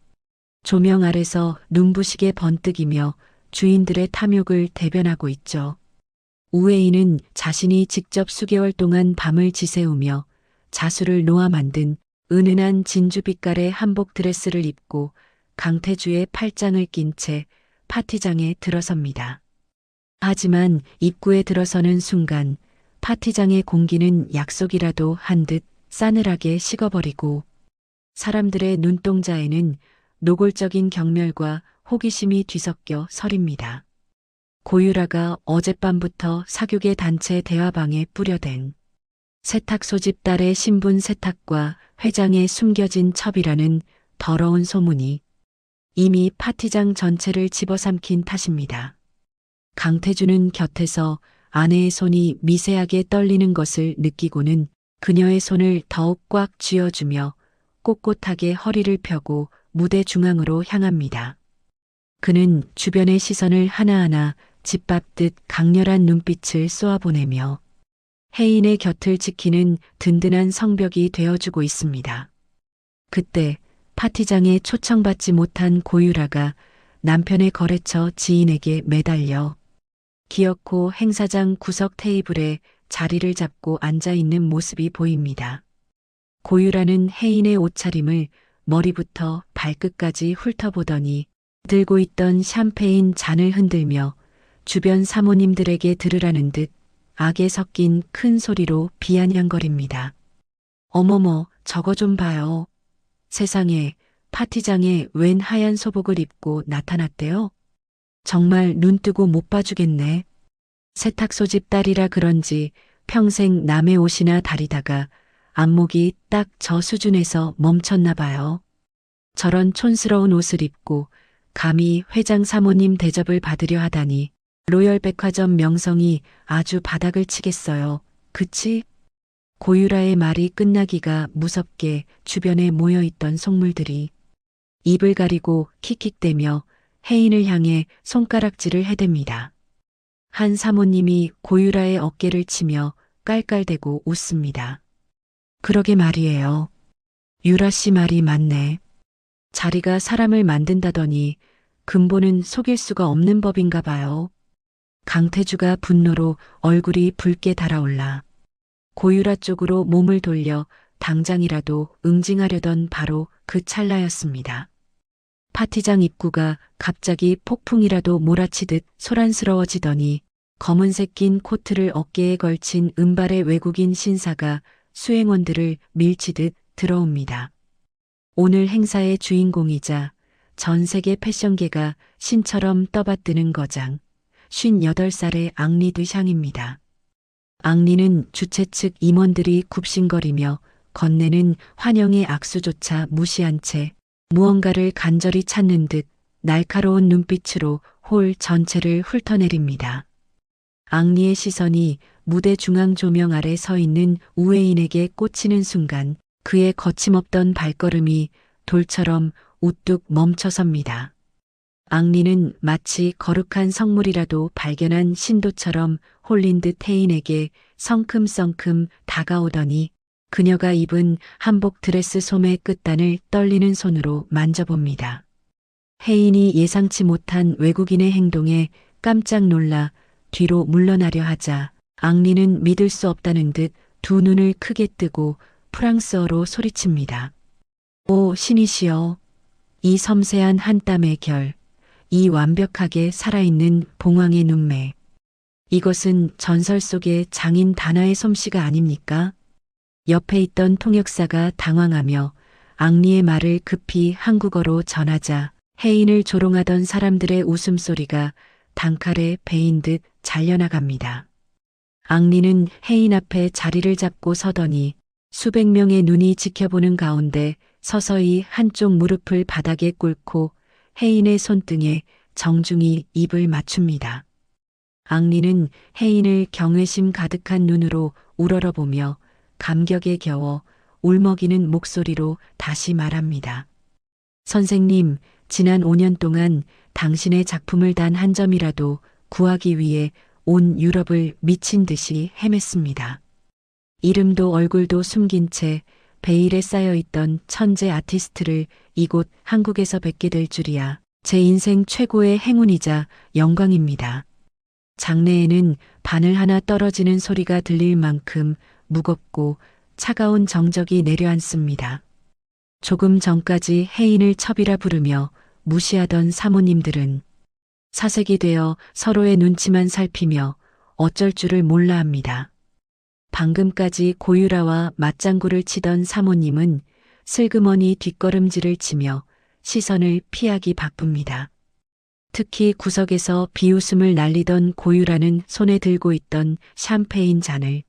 조명 아래서 눈부시게 번뜩이며 주인들의 탐욕을 대변하고 있죠. 우웨이는 자신이 직접 수개월 동안 밤을 지새우며 자수를 놓아 만든 은은한 진주빛깔의 한복 드레스를 입고 강태주의 팔짱을 낀 채 파티장에 들어섭니다. 하지만 입구에 들어서는 순간 파티장의 공기는 약속이라도 한 듯 싸늘하게 식어버리고 사람들의 눈동자에는 노골적인 경멸과 호기심이 뒤섞여 서립니다. 고유라가 어젯밤부터 사교계 단체 대화방에 뿌려댄 세탁 소집 딸의 신분 세탁과 회장의 숨겨진 첩이라는 더러운 소문이 이미 파티장 전체를 집어삼킨 탓입니다. 강태주는 곁에서 아내의 손이 미세하게 떨리는 것을 느끼고는 그녀의 손을 더욱 꽉 쥐어주며 꼿꼿하게 허리를 펴고 무대 중앙으로 향합니다. 그는 주변의 시선을 하나하나 짓밟듯 강렬한 눈빛을 쏘아보내며 혜인의 곁을 지키는 든든한 성벽이 되어주고 있습니다. 그때 파티장에 초청받지 못한 고유라가 남편의 거래처 지인에게 매달려 기어코 행사장 구석 테이블에 자리를 잡고 앉아 있는 모습이 보입니다. 고유라는 혜인의 옷차림을 머리부터 발끝까지 훑어보더니 들고 있던 샴페인 잔을 흔들며 주변 사모님들에게 들으라는 듯 악에 섞인 큰 소리로 비아냥거립니다. 어머머, 저거 좀 봐요. 세상에, 파티장에 웬 하얀 소복을 입고 나타났대요? 정말 눈 뜨고 못 봐주겠네. 세탁소집 딸이라 그런지 평생 남의 옷이나 다리다가 안목이 딱 저 수준에서 멈췄나 봐요. 저런 촌스러운 옷을 입고 감히 회장 사모님 대접을 받으려 하다니 로열백화점 명성이 아주 바닥을 치겠어요. 그치? 고유라의 말이 끝나기가 무섭게 주변에 모여있던 속물들이 입을 가리고 킥킥대며 혜인을 향해 손가락질을 해댑니다. 한 사모님이 고유라의 어깨를 치며 깔깔대고 웃습니다. 그러게 말이에요. 유라 씨 말이 맞네. 자리가 사람을 만든다더니 근본은 속일 수가 없는 법인가 봐요. 강태주가 분노로 얼굴이 붉게 달아올라 고유라 쪽으로 몸을 돌려 당장이라도 응징하려던 바로 그 찰나였습니다. 파티장 입구가 갑자기 폭풍이라도 몰아치듯 소란스러워지더니 검은색 긴 코트를 어깨에 걸친 은발의 외국인 신사가 수행원들을 밀치듯 들어옵니다. 오늘 행사의 주인공이자 전 세계 패션계가 신처럼 떠받드는 거장, 58살의 앙리 드샹입니다. 앙리는 주최 측 임원들이 굽신거리며 건네는 환영의 악수조차 무시한 채 무언가를 간절히 찾는 듯 날카로운 눈빛으로 홀 전체를 훑어내립니다. 앙리의 시선이 무대 중앙 조명 아래 서 있는 우회인에게 꽂히는 순간 그의 거침없던 발걸음이 돌처럼 우뚝 멈춰섭니다. 앙리는 마치 거룩한 성물이라도 발견한 신도처럼 홀린 듯 혜인에게 성큼성큼 다가오더니 그녀가 입은 한복 드레스 소매 끝단을 떨리는 손으로 만져봅니다. 혜인이 예상치 못한 외국인의 행동에 깜짝 놀라 뒤로 물러나려 하자 앙리는 믿을 수 없다는 듯 두 눈을 크게 뜨고 프랑스어로 소리칩니다. 오 신이시여, 이 섬세한 한 땀의 결, 이 완벽하게 살아있는 봉황의 눈매. 이것은 전설 속의 장인 다나의 솜씨가 아닙니까? 옆에 있던 통역사가 당황하며 앙리의 말을 급히 한국어로 전하자 혜인을 조롱하던 사람들의 웃음소리가 단칼에 베인 듯 잘려나갑니다. 앙리는 혜인 앞에 자리를 잡고 서더니 수백 명의 눈이 지켜보는 가운데 서서히 한쪽 무릎을 바닥에 꿇고 혜인의 손등에 정중히 입을 맞춥니다. 앙리는 혜인을 경외심 가득한 눈으로 우러러보며 감격에 겨워 울먹이는 목소리로 다시 말합니다. 선생님, 지난 5년 동안 당신의 작품을 단 한 점이라도 구하기 위해 온 유럽을 미친 듯이 헤맸습니다. 이름도 얼굴도 숨긴 채 베일에 쌓여있던 천재 아티스트를 이곳 한국에서 뵙게 될 줄이야 제 인생 최고의 행운이자 영광입니다. 장내에는 바늘 하나 떨어지는 소리가 들릴 만큼 무겁고 차가운 정적이 내려앉습니다. 조금 전까지 혜인을 첩이라 부르며 무시하던 사모님들은 사색이 되어 서로의 눈치만 살피며 어쩔 줄을 몰라 합니다. 방금까지 고유라와 맞장구를 치던 사모님은 슬그머니 뒷걸음질을 치며 시선을 피하기 바쁩니다. 특히 구석에서 비웃음을 날리던 고유라는 손에 들고 있던 샴페인 잔을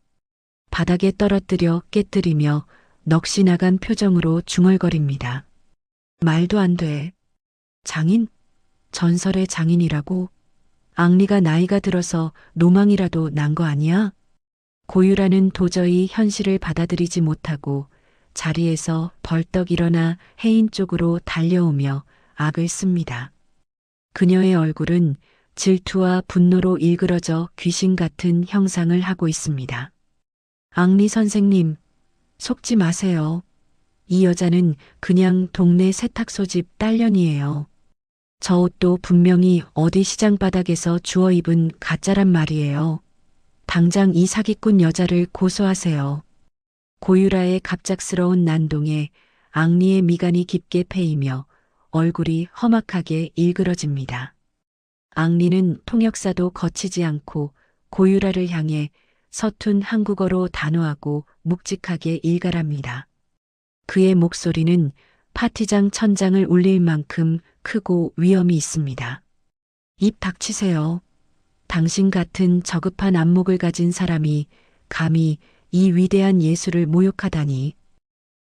바닥에 떨어뜨려 깨뜨리며 넋이 나간 표정으로 중얼거립니다. 말도 안 돼. 장인? 전설의 장인이라고? 앙리가 나이가 들어서 노망이라도 난 거 아니야? 고유라는 도저히 현실을 받아들이지 못하고 자리에서 벌떡 일어나 혜인 쪽으로 달려오며 악을 씁니다. 그녀의 얼굴은 질투와 분노로 일그러져 귀신 같은 형상을 하고 있습니다. 앙리 선생님, 속지 마세요. 이 여자는 그냥 동네 세탁소집 딸년이에요. 저 옷도 분명히 어디 시장 바닥에서 주워 입은 가짜란 말이에요. 당장 이 사기꾼 여자를 고소하세요. 고유라의 갑작스러운 난동에 앙리의 미간이 깊게 패이며 얼굴이 험악하게 일그러집니다. 앙리는 통역사도 거치지 않고 고유라를 향해 서툰 한국어로 단호하고 묵직하게 일갈합니다. 그의 목소리는 파티장 천장을 울릴 만큼 크고 위엄이 있습니다. 입 닥치세요. 당신 같은 저급한 안목을 가진 사람이 감히 이 위대한 예술을 모욕하다니.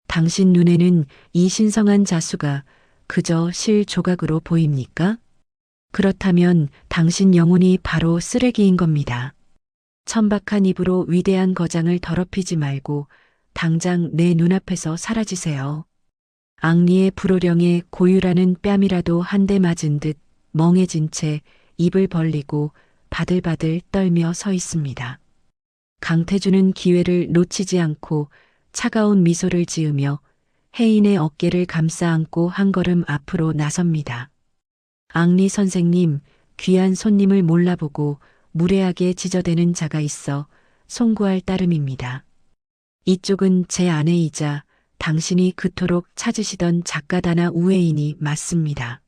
당신 눈에는 이 신성한 자수가 그저 실 조각으로 보입니까? 그렇다면 당신 영혼이 바로 쓰레기인 겁니다. 천박한 입으로 위대한 거장을 더럽히지 말고 당장 내 눈앞에서 사라지세요. 앙리의 불호령에 고유라는 뺨이라도 한 대 맞은 듯 멍해진 채 입을 벌리고 바들바들 떨며 서 있습니다. 강태주는 기회를 놓치지 않고 차가운 미소를 지으며 혜인의 어깨를 감싸 안고 한 걸음 앞으로 나섭니다. 앙리 선생님, 귀한 손님을 몰라보고 무례하게 지저대는 자가 있어 송구할 따름입니다. 이쪽은 제 아내이자 당신이 그토록 찾으시던 작가다나 우회인이 맞습니다.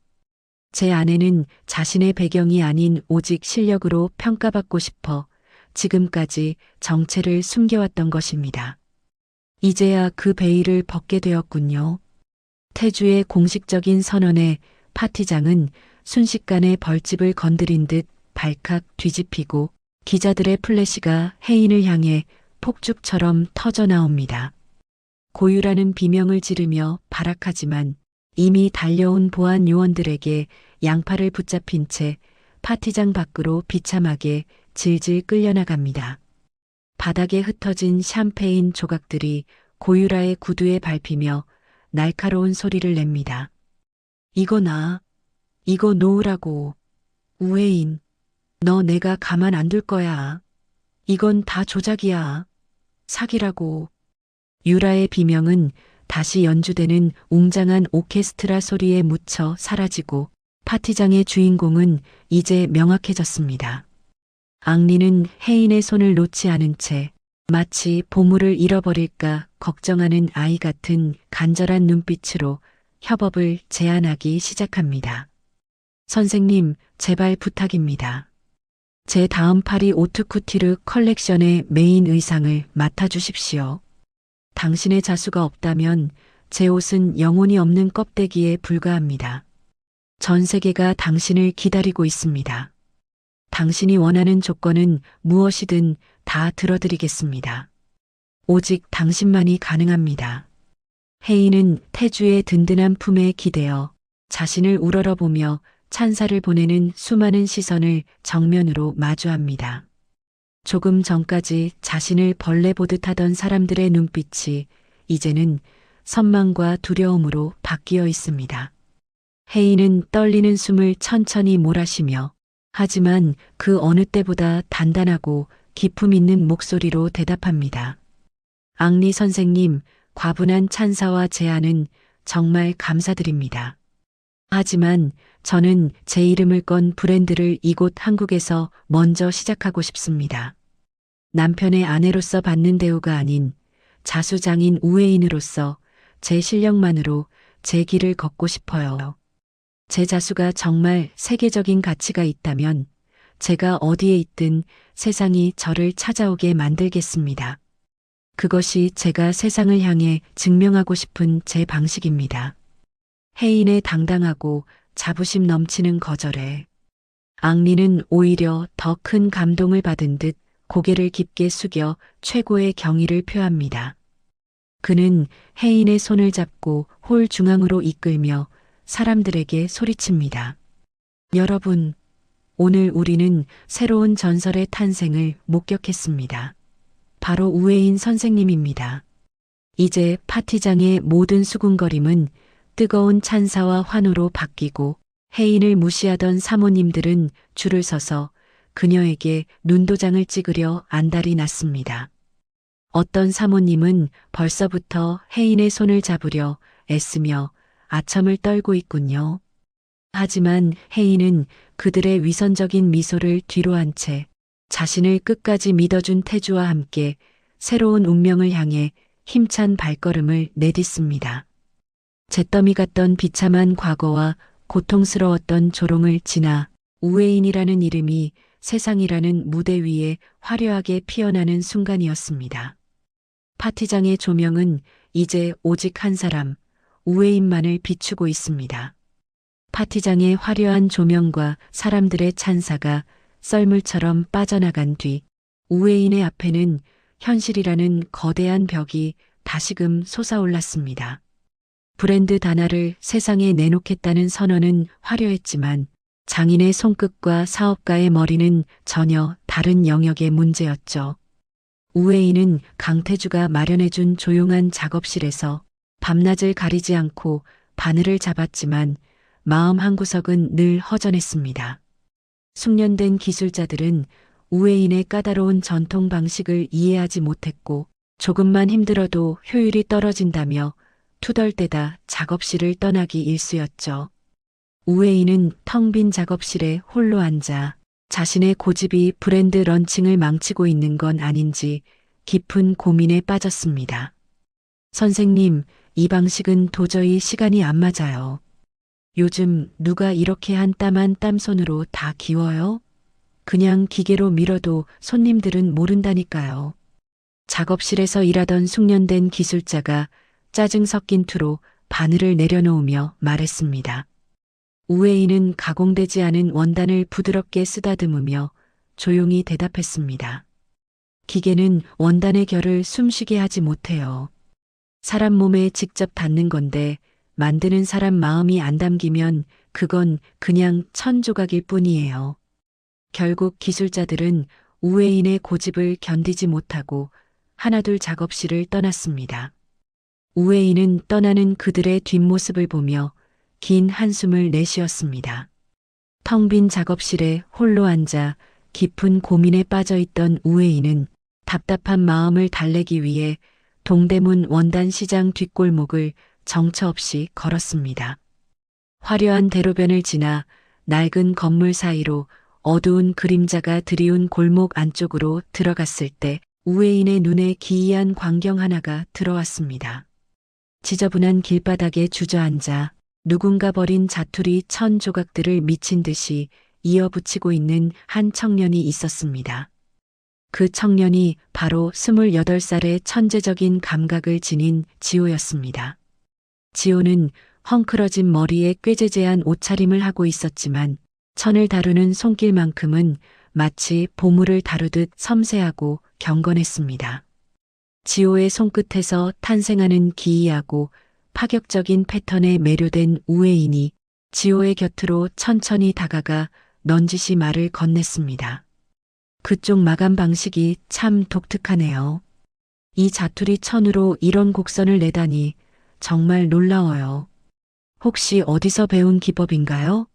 제 아내는 자신의 배경이 아닌 오직 실력으로 평가받고 싶어 지금까지 정체를 숨겨왔던 것입니다. 이제야 그 베일을 벗게 되었군요. 태주의 공식적인 선언에 파티장은 순식간에 벌집을 건드린 듯 발칵 뒤집히고 기자들의 플래시가 혜인을 향해 폭죽처럼 터져 나옵니다. 고유라는 비명을 지르며 발악하지만 이미 달려온 보안 요원들에게 양팔을 붙잡힌 채 파티장 밖으로 비참하게 질질 끌려나갑니다. 바닥에 흩어진 샴페인 조각들이 고유라의 구두에 밟히며 날카로운 소리를 냅니다. 이거 나, 이거 놓으라고. 우회인, 너 내가 가만 안 둘 거야. 이건 다 조작이야. 사기라고. 유라의 비명은 다시 연주되는 웅장한 오케스트라 소리에 묻혀 사라지고 파티장의 주인공은 이제 명확해졌습니다. 앙리는 혜인의 손을 놓지 않은 채 마치 보물을 잃어버릴까 걱정하는 아이 같은 간절한 눈빛으로 협업을 제안하기 시작합니다. 선생님, 제발 부탁입니다. 제 다음 파리 오트쿠티르 컬렉션의 메인 의상을 맡아주십시오. 당신의 자수가 없다면 제 옷은 영혼이 없는 껍데기에 불과합니다. 전 세계가 당신을 기다리고 있습니다. 당신이 원하는 조건은 무엇이든 다 들어드리겠습니다. 오직 당신만이 가능합니다. 혜인은 태주의 든든한 품에 기대어 자신을 우러러보며 찬사를 보내는 수많은 시선을 정면으로 마주합니다. 조금 전까지 자신을 벌레 보듯 하던 사람들의 눈빛이 이제는 선망과 두려움으로 바뀌어 있습니다. 혜인은 떨리는 숨을 천천히 몰아쉬며 하지만 그 어느 때보다 단단하고 기품 있는 목소리로 대답합니다. 앙리 선생님, 과분한 찬사와 제안은 정말 감사드립니다. 하지만 저는 제 이름을 건 브랜드를 이곳 한국에서 먼저 시작하고 싶습니다. 남편의 아내로서 받는 대우가 아닌 자수장인 우회인으로서 제 실력만으로 제 길을 걷고 싶어요. 제 자수가 정말 세계적인 가치가 있다면 제가 어디에 있든 세상이 저를 찾아오게 만들겠습니다. 그것이 제가 세상을 향해 증명하고 싶은 제 방식입니다. 혜인의 당당하고 자부심 넘치는 거절에 앙리는 오히려 더 큰 감동을 받은 듯 고개를 깊게 숙여 최고의 경의를 표합니다. 그는 혜인의 손을 잡고 홀 중앙으로 이끌며 사람들에게 소리칩니다. 여러분, 오늘 우리는 새로운 전설의 탄생을 목격했습니다. 바로 우회인 선생님입니다. 이제 파티장의 모든 수군거림은 뜨거운 찬사와 환호로 바뀌고 혜인을 무시하던 사모님들은 줄을 서서 그녀에게 눈도장을 찍으려 안달이 났습니다. 어떤 사모님은 벌써부터 혜인의 손을 잡으려 애쓰며 아첨을 떨고 있군요. 하지만 혜인은 그들의 위선적인 미소를 뒤로 한 채 자신을 끝까지 믿어준 태주와 함께 새로운 운명을 향해 힘찬 발걸음을 내딛습니다. 잿더미 같던 비참한 과거와 고통스러웠던 조롱을 지나 우회인이라는 이름이 세상이라는 무대 위에 화려하게 피어나는 순간이었습니다. 파티장의 조명은 이제 오직 한 사람, 우회인만을 비추고 있습니다. 파티장의 화려한 조명과 사람들의 찬사가 썰물처럼 빠져나간 뒤 우회인의 앞에는 현실이라는 거대한 벽이 다시금 솟아올랐습니다. 브랜드 단화를 세상에 내놓겠다는 선언은 화려했지만 장인의 손끝과 사업가의 머리는 전혀 다른 영역의 문제였죠. 우회인은 강태주가 마련해준 조용한 작업실에서 밤낮을 가리지 않고 바늘을 잡았지만 마음 한구석은 늘 허전했습니다. 숙련된 기술자들은 우회인의 까다로운 전통 방식을 이해하지 못했고 조금만 힘들어도 효율이 떨어진다며 투덜대다 작업실을 떠나기 일쑤였죠. 우회인은 텅 빈 작업실에 홀로 앉아 자신의 고집이 브랜드 런칭을 망치고 있는 건 아닌지 깊은 고민에 빠졌습니다. 선생님, 이 방식은 도저히 시간이 안 맞아요. 요즘 누가 이렇게 한 땀 한 땀 손으로 다 기워요? 그냥 기계로 밀어도 손님들은 모른다니까요. 작업실에서 일하던 숙련된 기술자가 짜증 섞인 투로 바늘을 내려놓으며 말했습니다. 우회인은 가공되지 않은 원단을 부드럽게 쓰다듬으며 조용히 대답했습니다. 기계는 원단의 결을 숨쉬게 하지 못해요. 사람 몸에 직접 닿는 건데 만드는 사람 마음이 안 담기면 그건 그냥 천조각일 뿐이에요. 결국 기술자들은 우회인의 고집을 견디지 못하고 하나둘 작업실을 떠났습니다. 우회인은 떠나는 그들의 뒷모습을 보며 긴 한숨을 내쉬었습니다. 텅 빈 작업실에 홀로 앉아 깊은 고민에 빠져있던 우회인은 답답한 마음을 달래기 위해 동대문 원단 시장 뒷골목을 정처 없이 걸었습니다. 화려한 대로변을 지나 낡은 건물 사이로 어두운 그림자가 드리운 골목 안쪽으로 들어갔을 때 우회인의 눈에 기이한 광경 하나가 들어왔습니다. 지저분한 길바닥에 주저앉아 누군가 버린 자투리 천 조각들을 미친 듯이 이어붙이고 있는 한 청년이 있었습니다. 그 청년이 바로 28살의 천재적인 감각을 지닌 지호였습니다. 지호는 헝클어진 머리에 꾀재재한 옷차림을 하고 있었지만 천을 다루는 손길만큼은 마치 보물을 다루듯 섬세하고 경건했습니다. 지호의 손끝에서 탄생하는 기이하고 파격적인 패턴에 매료된 우회인이 지호의 곁으로 천천히 다가가 넌지시 말을 건넸습니다. 그쪽 마감 방식이 참 독특하네요. 이 자투리 천으로 이런 곡선을 내다니 정말 놀라워요. 혹시 어디서 배운 기법인가요?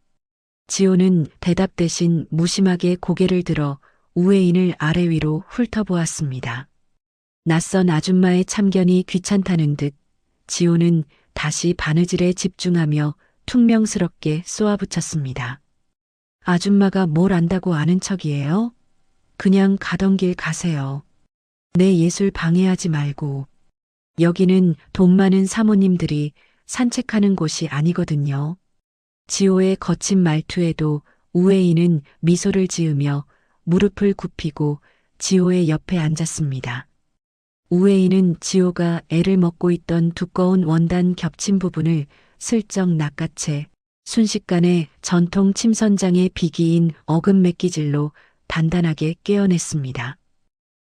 지호는 대답 대신 무심하게 고개를 들어 우회인을 아래 위로 훑어보았습니다. 낯선 아줌마의 참견이 귀찮다는 듯 지호는 다시 바느질에 집중하며 퉁명스럽게 쏘아붙였습니다. 아줌마가 뭘 안다고 아는 척이에요? 그냥 가던 길 가세요. 내 예술 방해하지 말고. 여기는 돈 많은 사모님들이 산책하는 곳이 아니거든요. 지호의 거친 말투에도 우회인은 미소를 지으며 무릎을 굽히고 지호의 옆에 앉았습니다. 우회인은 지호가 애를 먹고 있던 두꺼운 원단 겹친 부분을 슬쩍 낚아채 순식간에 전통 침선장의 비기인 어금 맥기질로 단단하게 꿰어냈습니다.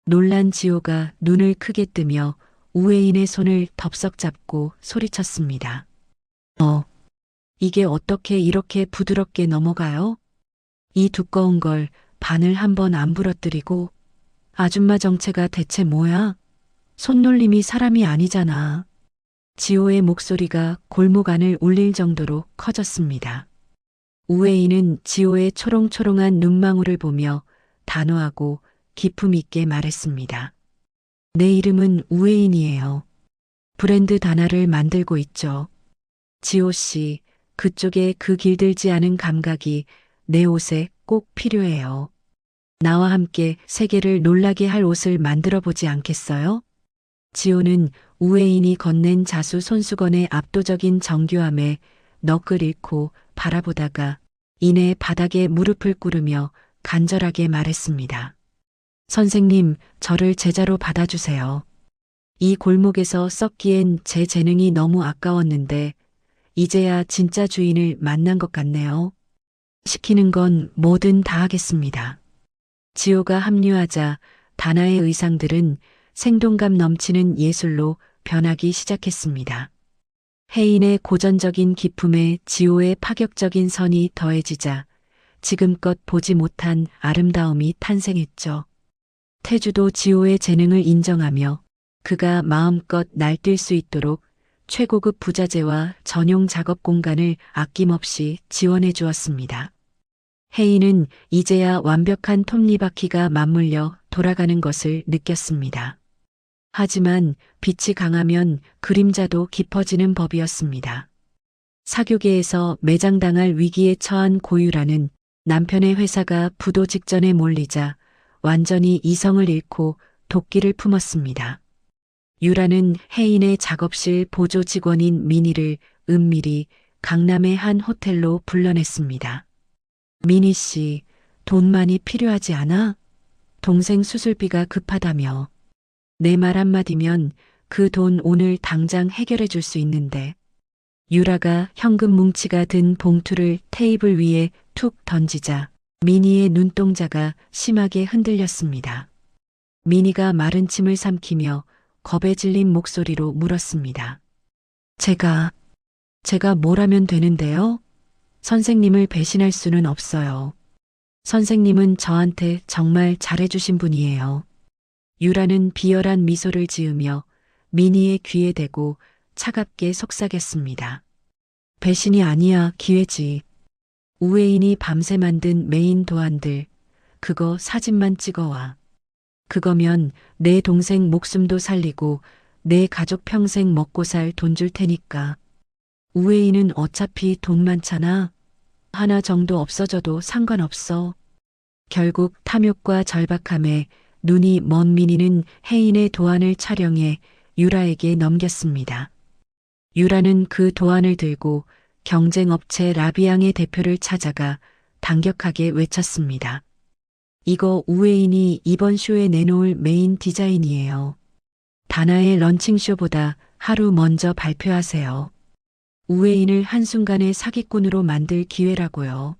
놀란 지호가 눈을 크게 뜨며 우회인의 손을 덥석 잡고 소리쳤습니다. 이게 어떻게 이렇게 부드럽게 넘어가요? 이 두꺼운 걸 바늘 한 번 안 부러뜨리고 아줌마 정체가 대체 뭐야? 손놀림이 사람이 아니잖아. 지호의 목소리가 골목 안을 울릴 정도로 커졌습니다. 우회인은 지호의 초롱초롱한 눈망울을 보며 단호하고 기품 있게 말했습니다. 내 이름은 우혜인이에요. 브랜드 단화를 만들고 있죠. 지호 씨, 그쪽에 그 길들지 않은 감각이 내 옷에 꼭 필요해요. 나와 함께 세계를 놀라게 할 옷을 만들어 보지 않겠어요? 지호는 우혜인이 건넨 자수 손수건의 압도적인 정교함에 넋을 잃고 바라보다가 이내 바닥에 무릎을 꿇으며 간절하게 말했습니다. 선생님, 저를 제자로 받아주세요. 이 골목에서 썩기엔 제 재능이 너무 아까웠는데 이제야 진짜 주인을 만난 것 같네요. 시키는 건 뭐든 다 하겠습니다. 지호가 합류하자 다나의 의상들은 생동감 넘치는 예술로 변하기 시작했습니다. 혜인의 고전적인 기품에 지호의 파격적인 선이 더해지자 지금껏 보지 못한 아름다움이 탄생했죠. 태주도 지호의 재능을 인정하며 그가 마음껏 날뛸 수 있도록 최고급 부자재와 전용 작업 공간을 아낌없이 지원해 주었습니다. 혜인은 이제야 완벽한 톱니바퀴가 맞물려 돌아가는 것을 느꼈습니다. 하지만 빛이 강하면 그림자도 깊어지는 법이었습니다. 사교계에서 매장당할 위기에 처한 고유라는 남편의 회사가 부도 직전에 몰리자 완전히 이성을 잃고 도끼를 품었습니다. 유라는 혜인의 작업실 보조 직원인 미니를 은밀히 강남의 한 호텔로 불러냈습니다. 미니 씨, 돈 많이 필요하지 않아? 동생 수술비가 급하다며. 내 말 한마디면 그 돈 오늘 당장 해결해 줄 수 있는데. 유라가 현금 뭉치가 든 봉투를 테이블 위에 툭 던지자 미니의 눈동자가 심하게 흔들렸습니다. 미니가 마른 침을 삼키며 겁에 질린 목소리로 물었습니다. 제가 뭘 하면 되는데요? 선생님을 배신할 수는 없어요. 선생님은 저한테 정말 잘해주신 분이에요. 유라는 비열한 미소를 지으며 미니의 귀에 대고 차갑게 속삭였습니다. 배신이 아니야, 기회지. 우혜인이 밤새 만든 메인 도안들, 그거 사진만 찍어와. 그거면 내 동생 목숨도 살리고 내 가족 평생 먹고 살 돈 줄 테니까. 우혜인은 어차피 돈 많잖아. 하나 정도 없어져도 상관없어. 결국 탐욕과 절박함에 눈이 먼 미니는 혜인의 도안을 촬영해 유라에게 넘겼습니다. 유라는 그 도안을 들고 경쟁업체 라비앙의 대표를 찾아가 당격하게 외쳤습니다. 이거 우혜인이 이번 쇼에 내놓을 메인 디자인이에요. 다나의 런칭쇼보다 하루 먼저 발표하세요. 우혜인을 한순간에 사기꾼으로 만들 기회라고요.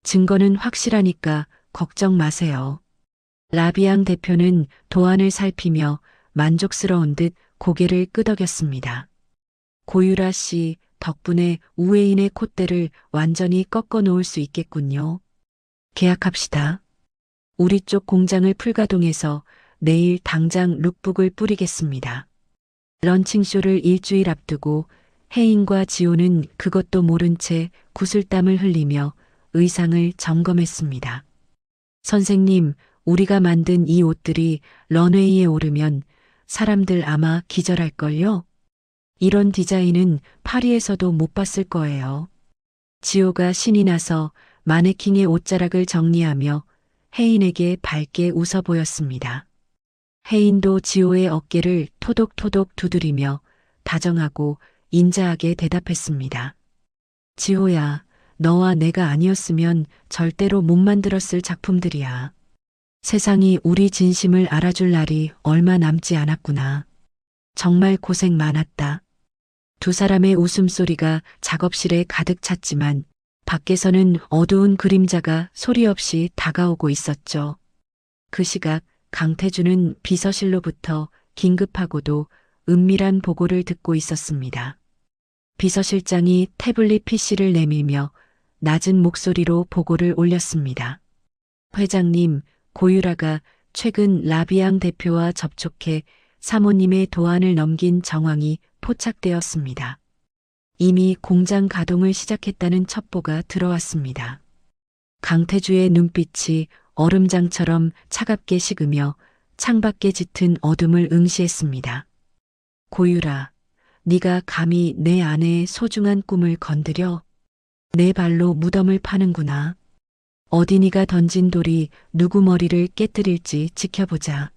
증거는 확실하니까 걱정 마세요. 라비앙 대표는 도안을 살피며 만족스러운 듯 고개를 끄덕였습니다. 고유라 씨 덕분에 우혜인의 콧대를 완전히 꺾어 놓을 수 있겠군요. 계약합시다. 우리 쪽 공장을 풀가동해서 내일 당장 룩북을 뿌리겠습니다. 런칭쇼를 일주일 앞두고 혜인과 지호는 그것도 모른 채 구슬땀을 흘리며 의상을 점검했습니다. 선생님, 우리가 만든 이 옷들이 런웨이에 오르면 사람들 아마 기절할걸요? 이런 디자인은 파리에서도 못 봤을 거예요. 지호가 신이 나서 마네킹의 옷자락을 정리하며 혜인에게 밝게 웃어 보였습니다. 혜인도 지호의 어깨를 토독토독 두드리며 다정하고 인자하게 대답했습니다. 지호야, 너와 내가 아니었으면 절대로 못 만들었을 작품들이야. 세상이 우리 진심을 알아줄 날이 얼마 남지 않았구나. 정말 고생 많았다. 두 사람의 웃음소리가 작업실에 가득 찼지만 밖에서는 어두운 그림자가 소리 없이 다가오고 있었죠. 그 시각 강태주는 비서실로부터 긴급하고도 은밀한 보고를 듣고 있었습니다. 비서실장이 태블릿 PC를 내밀며 낮은 목소리로 보고를 올렸습니다. 회장님, 고유라가 최근 라비앙 대표와 접촉해 사모님의 도안을 넘긴 정황이 포착되었습니다. 이미 공장 가동을 시작했다는 첩보가 들어왔습니다. 강태주의 눈빛이 얼음장처럼 차갑게 식으며 창밖에 짙은 어둠을 응시했습니다. 고유라, 네가 감히 내 아내의 소중한 꿈을 건드려? 내 발로 무덤을 파는구나. 어디 네가 던진 돌이 누구 머리를 깨뜨릴지 지켜보자.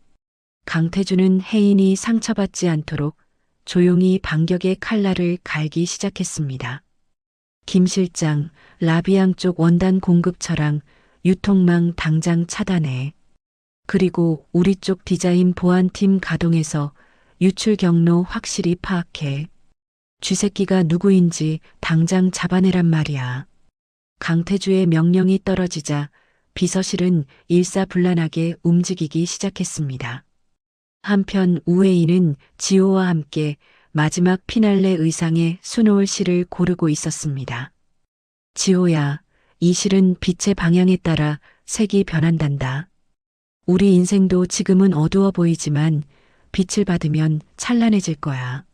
강태주는 혜인이 상처받지 않도록 조용히 반격의 칼날을 갈기 시작했습니다. 김 실장, 라비앙 쪽 원단 공급 처랑 유통망 당장 차단해. 그리고 우리 쪽 디자인 보안팀 가동해서 유출 경로 확실히 파악해. 쥐새끼가 누구인지 당장 잡아내란 말이야. 강태주의 명령이 떨어지자 비서실은 일사불란하게 움직이기 시작했습니다. 한편 우회인은 지호와 함께 마지막 피날레 의상의 수놓을 실을 고르고 있었습니다. 지호야, 이 실은 빛의 방향에 따라 색이 변한단다. 우리 인생도 지금은 어두워 보이지만 빛을 받으면 찬란해질 거야.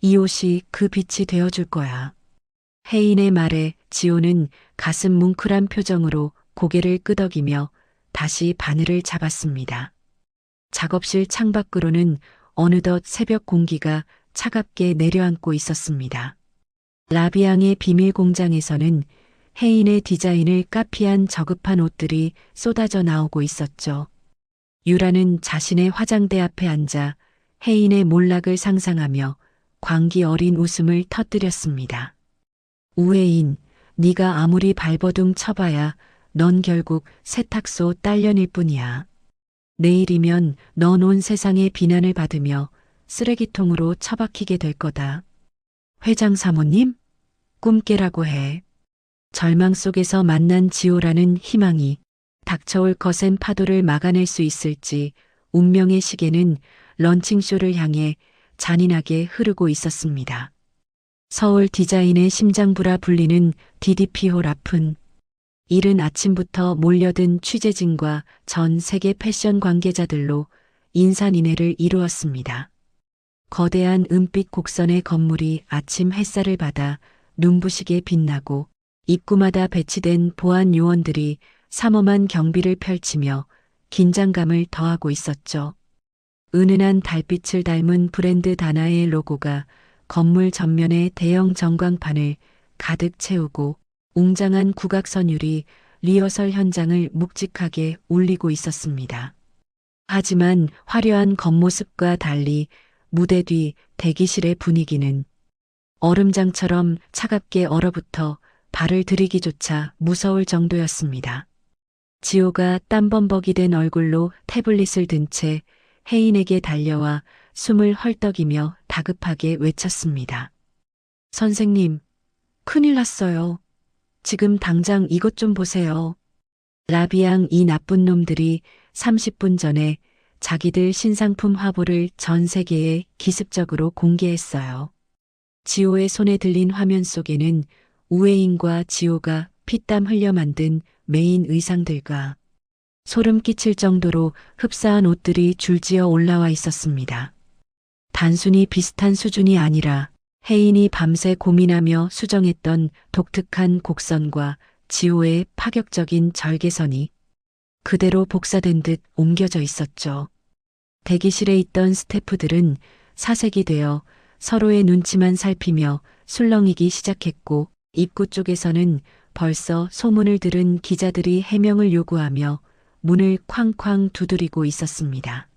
이 옷이 그 빛이 되어줄 거야. 혜인의 말에 지호는 가슴 뭉클한 표정으로 고개를 끄덕이며 다시 바늘을 잡았습니다. 작업실 창밖으로는 어느덧 새벽 공기가 차갑게 내려앉고 있었습니다. 라비앙의 비밀 공장에서는 혜인의 디자인을 카피한 저급한 옷들이 쏟아져 나오고 있었죠. 유라는 자신의 화장대 앞에 앉아 혜인의 몰락을 상상하며 광기 어린 웃음을 터뜨렸습니다. 우혜인, 네가 아무리 발버둥 쳐봐야 넌 결국 세탁소 딸년일 뿐이야. 내일이면 넌 온 세상의 비난을 받으며 쓰레기통으로 처박히게 될 거다. 회장 사모님? 꿈깨라고 해. 절망 속에서 만난 지호라는 희망이 닥쳐올 거센 파도를 막아낼 수 있을지 운명의 시계는 런칭쇼를 향해 잔인하게 흐르고 있었습니다. 서울 디자인의 심장부라 불리는 DDP홀 앞은 이른 아침부터 몰려든 취재진과 전 세계 패션 관계자들로 인산인해를 이루었습니다. 거대한 은빛 곡선의 건물이 아침 햇살을 받아 눈부시게 빛나고 입구마다 배치된 보안 요원들이 삼엄한 경비를 펼치며 긴장감을 더하고 있었죠. 은은한 달빛을 닮은 브랜드 다나의 로고가 건물 전면의 대형 전광판을 가득 채우고 웅장한 국악선율이 리허설 현장을 묵직하게 울리고 있었습니다. 하지만 화려한 겉모습과 달리 무대 뒤 대기실의 분위기는 얼음장처럼 차갑게 얼어붙어 발을 들이기조차 무서울 정도였습니다. 지호가 땀범벅이 된 얼굴로 태블릿을 든 채 혜인에게 달려와 숨을 헐떡이며 다급하게 외쳤습니다. 선생님, 큰일 났어요. 지금 당장 이것 좀 보세요. 라비앙 이 나쁜 놈들이 30분 전에 자기들 신상품 화보를 전 세계에 기습적으로 공개했어요. 지호의 손에 들린 화면 속에는 우혜인과 지호가 피땀 흘려 만든 메인 의상들과 소름 끼칠 정도로 흡사한 옷들이 줄지어 올라와 있었습니다. 단순히 비슷한 수준이 아니라 혜인이 밤새 고민하며 수정했던 독특한 곡선과 지호의 파격적인 절개선이 그대로 복사된 듯 옮겨져 있었죠. 대기실에 있던 스태프들은 사색이 되어 서로의 눈치만 살피며 술렁이기 시작했고 입구 쪽에서는 벌써 소문을 들은 기자들이 해명을 요구하며 문을 쾅쾅 두드리고 있었습니다.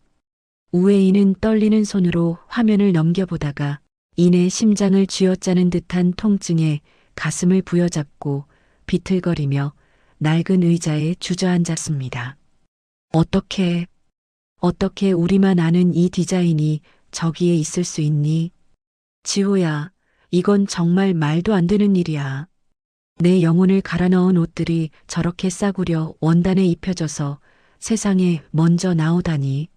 우혜인은 떨리는 손으로 화면을 넘겨보다가 이내 심장을 쥐어짜는 듯한 통증에 가슴을 부여잡고 비틀거리며 낡은 의자에 주저앉았습니다. 어떻게 우리만 아는 이 디자인이 저기에 있을 수 있니? 지호야, 이건 정말 말도 안 되는 일이야. 내 영혼을 갈아 넣은 옷들이 저렇게 싸구려 원단에 입혀져서 세상에 먼저 나오다니.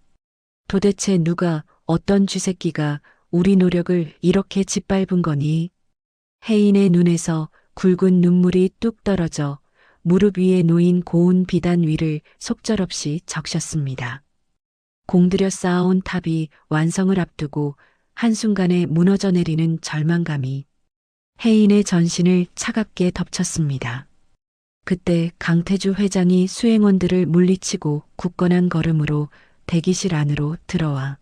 도대체 누가, 어떤 쥐새끼가 우리 노력을 이렇게 짓밟은 거니? 혜인의 눈에서 굵은 눈물이 뚝 떨어져 무릎 위에 놓인 고운 비단 위를 속절없이 적셨습니다. 공들여 쌓아온 탑이 완성을 앞두고 한순간에 무너져 내리는 절망감이 혜인의 전신을 차갑게 덮쳤습니다. 그때 강태주 회장이 수행원들을 물리치고 굳건한 걸음으로 대기실 안으로 들어와